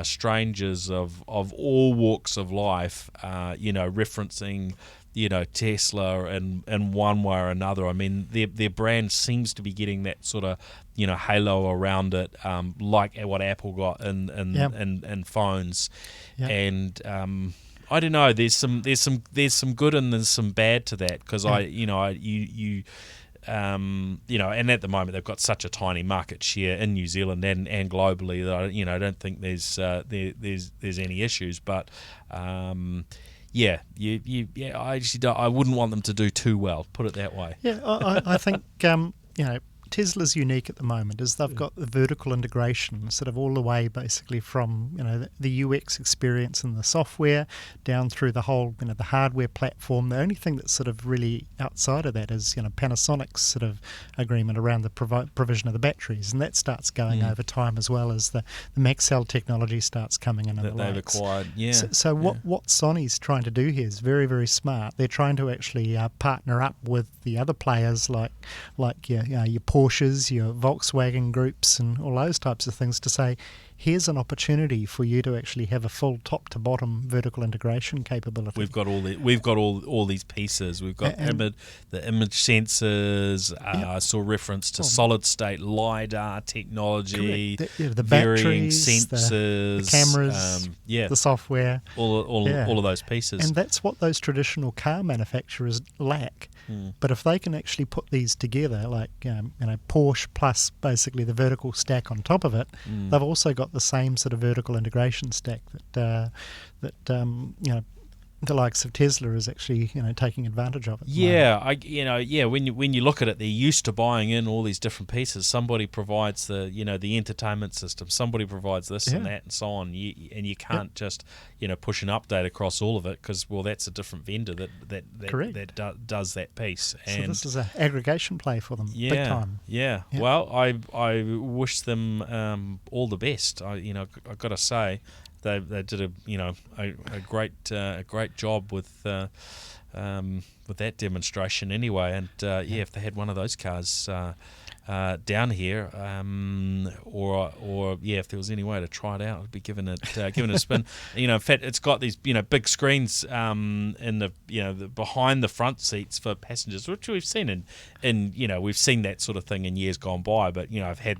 strangers of all walks of life, referencing Tesla in one way or another. I mean, their brand seems to be getting that sort of halo around it, like what Apple got in phones. And I don't know. There's some good and there's some bad to that, because and at the moment they've got such a tiny market share in New Zealand and globally that I don't think there's any issues, but. I actually don't. I wouldn't want them to do too well. Put it that way. Yeah, I think Tesla's unique at the moment is they've got the vertical integration sort of all the way basically from the UX experience and the software down through the whole the hardware platform. The only thing that's sort of really outside of that is Panasonic's sort of agreement around the provision of the batteries, and that starts going over time, as well as the Maxell technology starts coming in. That they've acquired. So what Sony's trying to do here is very, very smart. They're trying to actually partner up with the other players like your Porsches, your Volkswagen groups, and all those types of things, to say, here's an opportunity for you to actually have a full top to bottom vertical integration capability. We've got all these pieces. We've got the image sensors. I saw reference to solid state LiDAR technology, the varying batteries, sensors, the cameras, the software, all of those pieces. And that's what those traditional car manufacturers lack. But if they can actually put these together, like Porsche plus basically the vertical stack on top of it, they've also got the same sort of vertical integration stack that the likes of Tesla is actually taking advantage of it. When you look at it, they're used to buying in all these different pieces. Somebody provides the entertainment system, somebody provides this and that and so on, and you can't just push an update across all of it, because that's a different vendor that does that piece. And so this is an aggregation play for them, big time. Well, I wish them all the best. I've got to say, they did a great job with that demonstration anyway. And if they had one of those cars down here, or if there was any way to try it out, I'd be giving it a spin. In fact, it's got these big screens in the behind the front seats for passengers, which we've seen we've seen that sort of thing in years gone by. But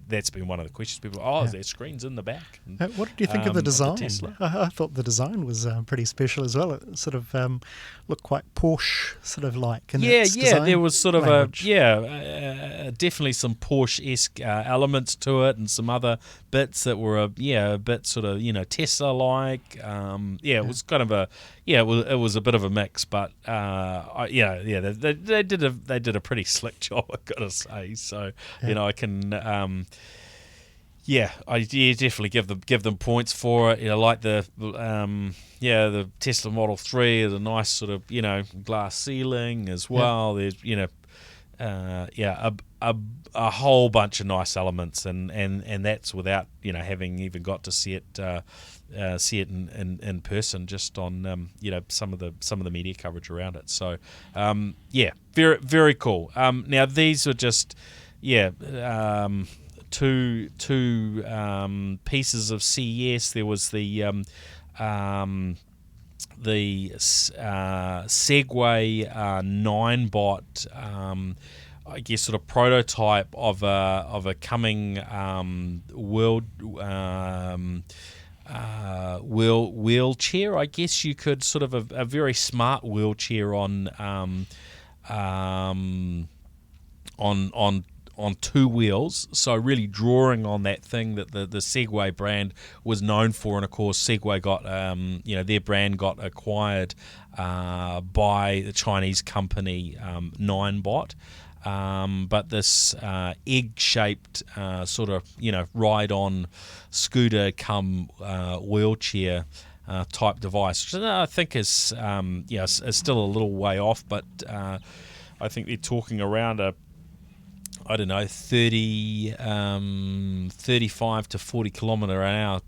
that's been one of the questions. People, is there screens in the back? And, what did you think of the design? Tesla? I thought the design was pretty special as well. It sort of looked quite Porsche sort of like in Yeah, its yeah, design there was sort of language. definitely some Porsche-esque elements to it, and some other bits that were a bit sort of Tesla-like. It was kind of it was a bit of a mix, but they did a pretty slick job, I gotta say. So I can. I definitely give them points for it. Like the Tesla Model 3 is a nice sort of glass ceiling as well. There's a whole bunch of nice elements, and that's without having even got to see it in person, just on some of the media coverage around it. So very very cool. Now these are just two pieces of CES. There was the Segway 9bot, I guess, sort of prototype of a coming wheelchair. I guess you could sort of a very smart wheelchair on two wheels, so really drawing on that thing that the Segway brand was known for. And of course Segway got their brand got acquired by the Chinese company 9bot, but this egg-shaped sort of ride-on scooter come wheelchair type device, which I think is is still a little way off, but I think they're talking around 35 to 40 kilometre an hour,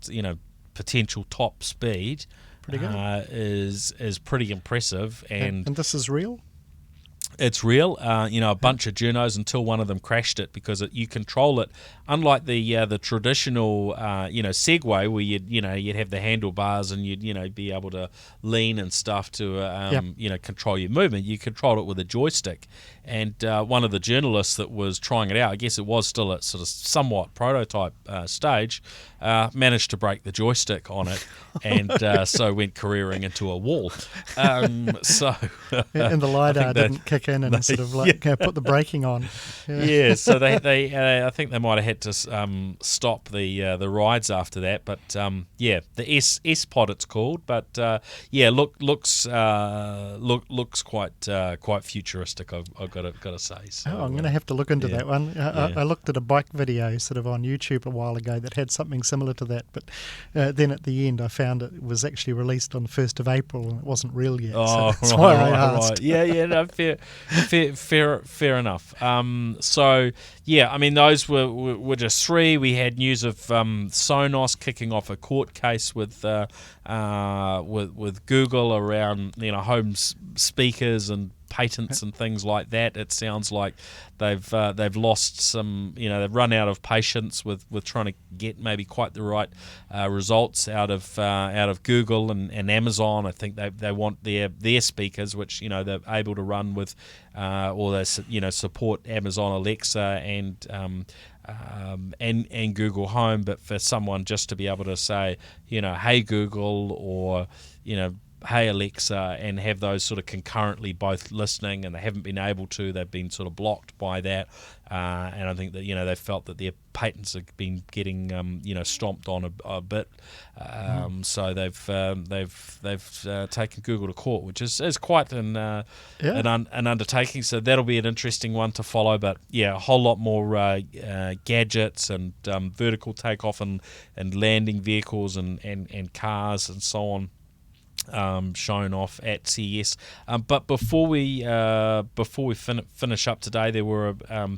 potential top speed. Pretty good. Is pretty impressive, and this is real. It's real. A bunch of journos, until one of them crashed it, because you control it. Unlike the traditional Segway, where you'd have the handlebars and you'd be able to lean and stuff to control your movement. You control it with a joystick. And one of the journalists that was trying it out, I guess it was still at sort of somewhat prototype stage, managed to break the joystick on it, and so went careering into a wall. And the LiDAR didn't kick in and sort of put the braking on. So they I think they might have had to stop the rides after that. But the S Pod it's called, but looks quite futuristic. I've got to say. So, I'm going to have to look into that one. I looked at a bike video sort of on YouTube a while ago that had something similar to that, but then at the end I found it was actually released on the 1st of April and it wasn't real yet. Oh, so that's why I asked. Right. No, fair enough. Those were just three. We had news of Sonos kicking off a court case with Google around home speakers and patents and things like that. It sounds like they've lost some, they've run out of patience with trying to get maybe quite the right results out of Google and Amazon. I think they want their speakers, which they're able to run with, or they support Amazon Alexa and Google Home, but for someone just to be able to say, hey Google, or hey Alexa, and have those sort of concurrently both listening, and they haven't been able to. They've been sort of blocked by that, and I think that they felt that their patents have been getting stomped on a bit, so they've taken Google to court, which is quite an undertaking. So that'll be an interesting one to follow. But a whole lot more gadgets and vertical takeoff and landing vehicles and cars and so on shown off at CES. But before we finish up today, there were a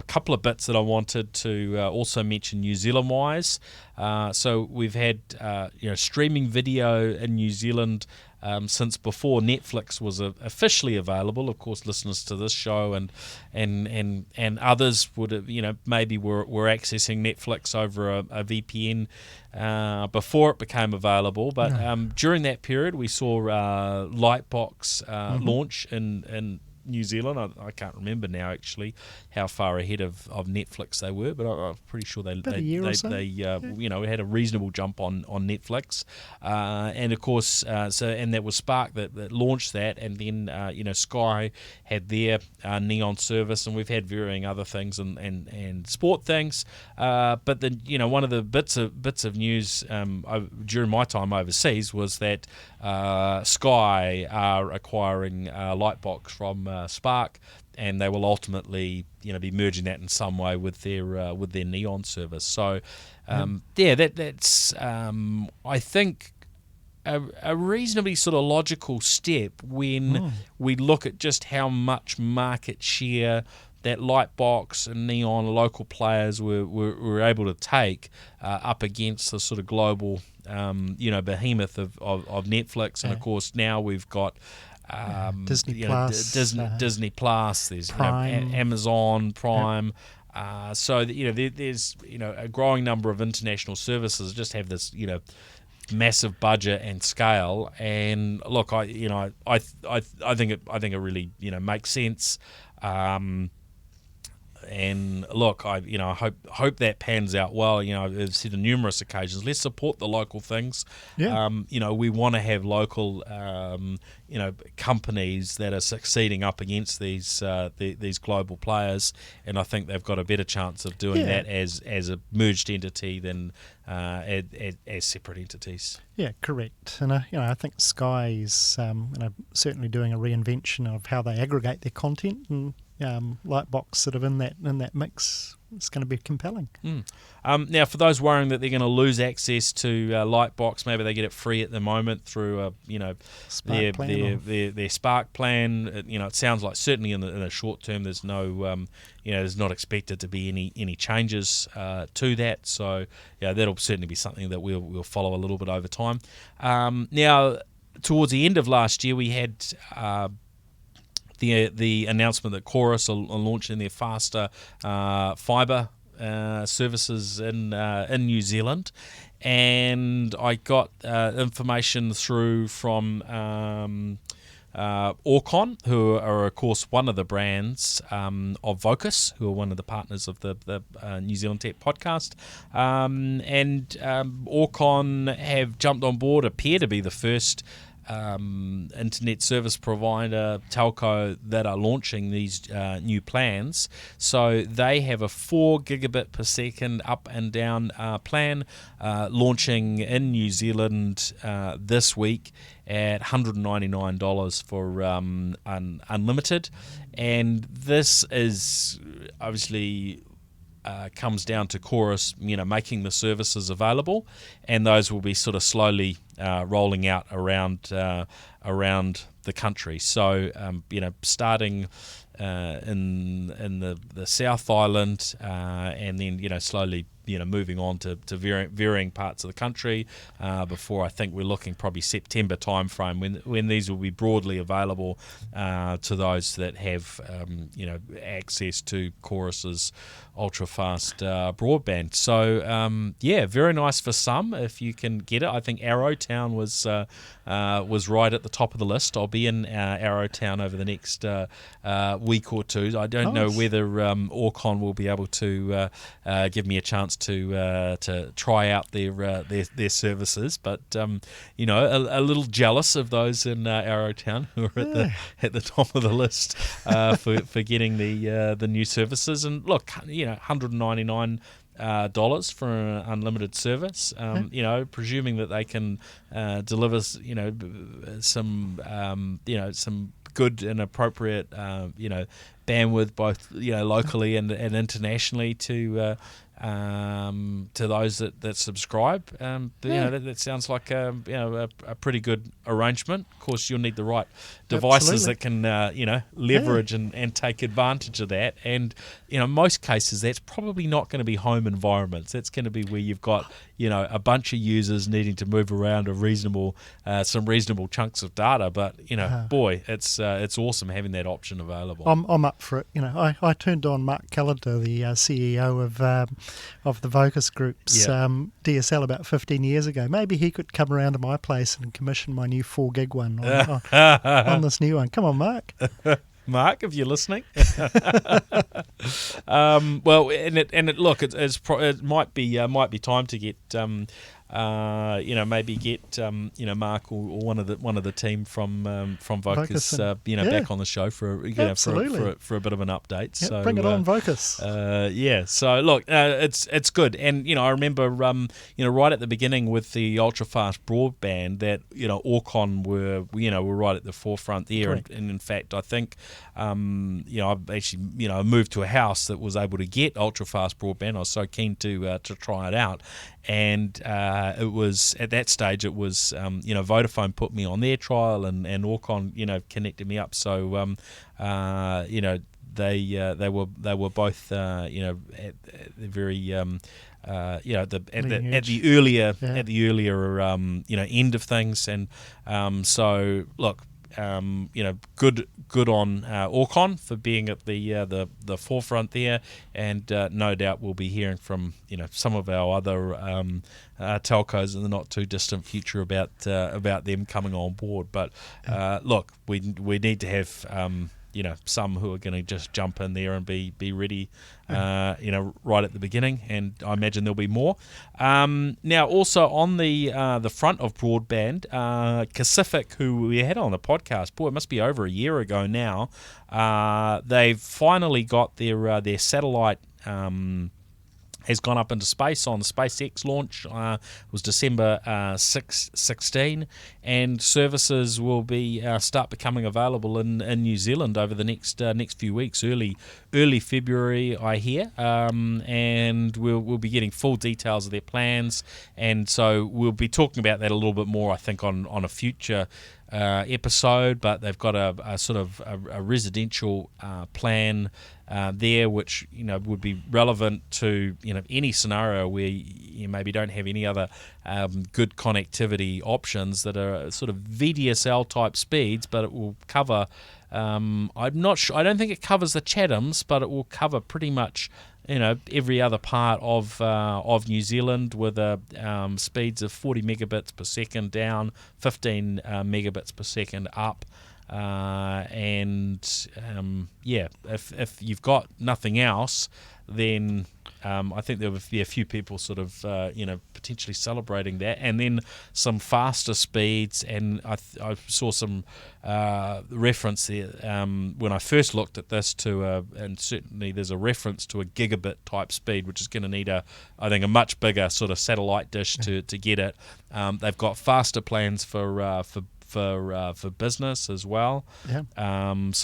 couple of bits that I wanted to also mention New Zealand wise. So we've had streaming video in New Zealand since before Netflix was officially available. Of course, listeners to this show and others would have maybe were accessing Netflix over a VPN before it became available. But during that period, we saw Lightbox launch in New Zealand. I can't remember now actually how far ahead of Netflix they were, but I'm pretty sure About a year or so. had a reasonable jump on Netflix, and of course, and that was Spark that launched that, and then Sky had their Neon service, and we've had varying other things and sport things, but then one of the bits of news during my time overseas was that Sky are acquiring Lightbox from Spark, and they will ultimately be merging that in some way with their Neon service. So that's I think a reasonably sort of logical step when we look at just how much market share that Lightbox and Neon local players were able to take up against the sort of global behemoth of Netflix, and of course now we've got Disney Plus, Disney Plus. There's Prime. Amazon Prime. So there's a growing number of international services just have this massive budget and scale. And look, I think it really makes sense. And look, I hope that pans out well. I've said on numerous occasions, let's support the local things. Yeah. We want to have local, companies that are succeeding up against these global players, and I think they've got a better chance of doing that as a merged entity than as separate entities. Yeah, correct. And I think Sky's certainly doing a reinvention of how they aggregate their content, and Lightbox sort of in that mix. It's going to be compelling. Now, for those worrying that they're going to lose access to Lightbox, maybe they get it free at the moment through Spark plan their Spark plan. It sounds like certainly in the short term, there's no there's not expected to be any changes to that. So that'll certainly be something that we'll follow a little bit over time. Now, towards the end of last year, we had the announcement that Chorus are launching their faster fibre services in New Zealand, and I got information through from Orcon, who are of course one of the brands of Vocus, who are one of the partners of the New Zealand Tech podcast, and Orcon have jumped on board, appear to be the first internet service provider telco that are launching these new plans. So they have a 4 gigabit per second up and down plan launching in New Zealand this week at $199 for unlimited, and this is obviously comes down to Chorus, making the services available, and those will be sort of slowly rolling out around the country. So, starting in the South Island, and then slowly moving on to varying parts of the country before I think we're looking probably September timeframe when these will be broadly available to those that have access to Chorus's ultra fast broadband. So very nice for some if you can get it. I think Arrowtown was right at the top of the list. I'll be in Arrowtown over the next week or two. I don't know whether Orcon will be able to give me a chance to try out their services, but a little jealous of those in Arrowtown who are at the top of the list for getting the new services. And look, $199 for an unlimited service. Presuming that they can deliver some good and appropriate bandwidth both locally and internationally to those that subscribe. That sounds like a pretty good arrangement. Of course, you'll need the right devices that can leverage and take advantage of that. And in most cases, that's probably not going to be home environments. That's going to be where you've got a bunch of users needing to move around some reasonable chunks of data. But boy, it's awesome having that option available. I'm up for it. I turned on Mark Callender, the CEO of the Vocus Group's DSL about 15 years ago. Maybe he could come around to my place and commission my new 4 gig one on this new one. Come on, Mark. Mark, if you're listening. Well, look, it might be time to get maybe get Mark or one of the team from Vocus back on the show for for a bit of an update. Yep, So bring it on, Vocus. So look, it's good, and I remember right at the beginning with the ultra fast broadband that Orcon were right at the forefront there, and in fact I think I've actually moved to a house that was able to get ultra fast broadband. I was so keen to try it out, and it was at that stage it was Vodafone put me on their trial, and Orcon connected me up. So they were both at the very at the earlier end of things, and so look. Good on Orcon for being at the forefront there, and no doubt we'll be hearing from some of our other telcos in the not too distant future about them coming on board. But look, we need to have some who are going to just jump in there and be ready, right at the beginning, and I imagine there'll be more. Now, also on the front of broadband, Pacific, who we had on the podcast, it must be over a year ago now. They've finally got their satellite. Has gone up into space on the SpaceX launch. Was December 16, and services will be start becoming available in New Zealand over the next few weeks, early February, I hear, and we'll be getting full details of their plans, and so we'll be talking about that a little bit more, I think, on a future episode. But they've got a sort of a residential plan there, which would be relevant to any scenario where you maybe don't have any other good connectivity options that are sort of VDSL type speeds, but it will cover. I'm not sure. I don't think it covers the Chathams, but it will cover pretty much every other part of New Zealand with speeds of 40 megabits per second down, 15 megabits per second up. If you've got nothing else, then I think there will be a few people sort of potentially celebrating that, and then some faster speeds. And I saw some reference there when I first looked at this and certainly there's a reference to a gigabit type speed, which is going to need a much bigger sort of satellite dish to get it. They've got faster plans for business as well. There's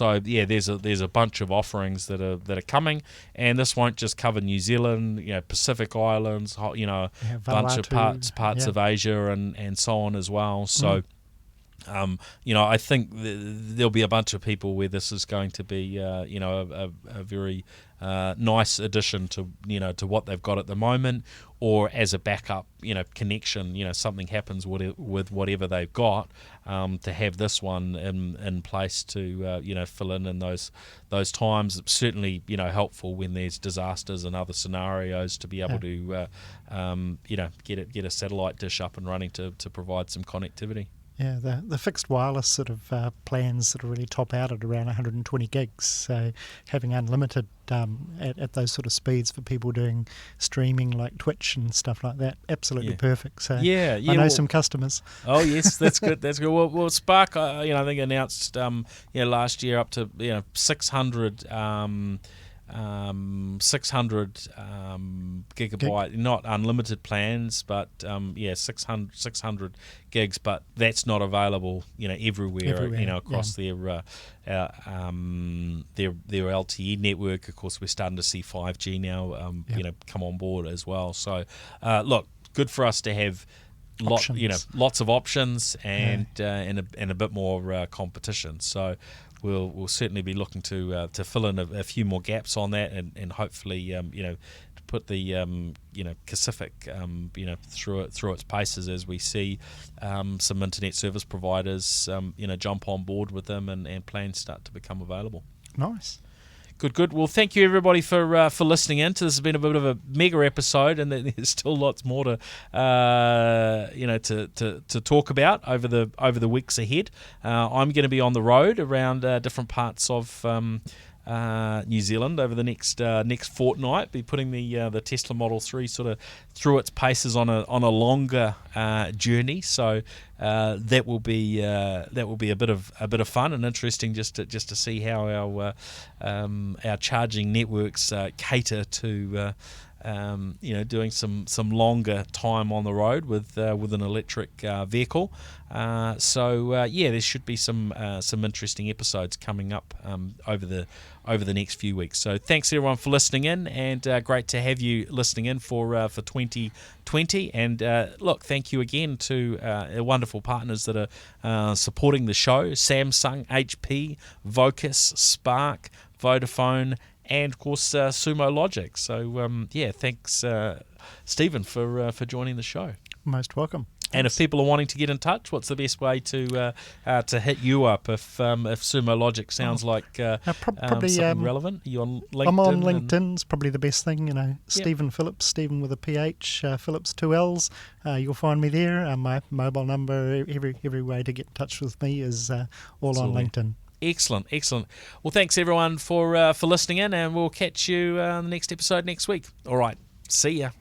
a bunch of offerings that are coming, and this won't just cover New Zealand, Pacific Islands, a bunch of parts of Asia and so on as well. So I think there'll be a bunch of people where this is going to be a very nice addition to what they've got at the moment, or as a backup connection. Something happens with whatever they've got, to have this one in place to fill in those times. It's certainly helpful when there's disasters and other scenarios to be able to get a satellite dish up and running to provide some connectivity. Yeah, the fixed wireless sort of plans sort of really top out at around 120 gigs. So having unlimited at those sort of speeds for people doing streaming like Twitch and stuff like that, absolutely perfect. So I know some customers. Oh yes, that's good. That's good. Well, Spark, I think announced last year up to 600. 600 gigabyte, not unlimited plans, but 600 gigs, but that's not available everywhere across their LTE network. Of course, we're starting to see 5G now come on board as well. So look, good for us to have lots of options and a bit more competition. So we'll certainly be looking to fill in a few more gaps on that, and hopefully to put the Pacific through its paces as we see some internet service providers jump on board with them and plans start to become available. Nice. Good. Well, thank you everybody for listening in. This has been a bit of a mega episode, and there's still lots more to to talk about over the weeks ahead. I'm going to be on the road around different parts of New Zealand over the next fortnight. Be putting the Tesla Model 3 sort of through its paces on a longer journey. So that will be a bit of fun and interesting just to see how our charging networks cater to doing some longer time on the road with an electric vehicle. There should be some interesting episodes coming up over the next few weeks. So thanks everyone for listening in, and great to have you listening in for 2020. And look, thank you again to our wonderful partners that are supporting the show: Samsung, HP, Vocus, Spark, Vodafone, and of course Sumo Logic. So thanks Stephen for joining the show. Most welcome. And if people are wanting to get in touch, what's the best way to hit you up if Sumo Logic sounds like probably something relevant? Are you on LinkedIn? I'm on LinkedIn. It's probably the best thing. Stephen Phillips, Stephen with a PH, Phillips 2 L's. You'll find me there. My mobile number, every way to get in touch with me is all on LinkedIn. Excellent. Well, thanks everyone for listening in, and we'll catch you on the next episode next week. All right, see ya.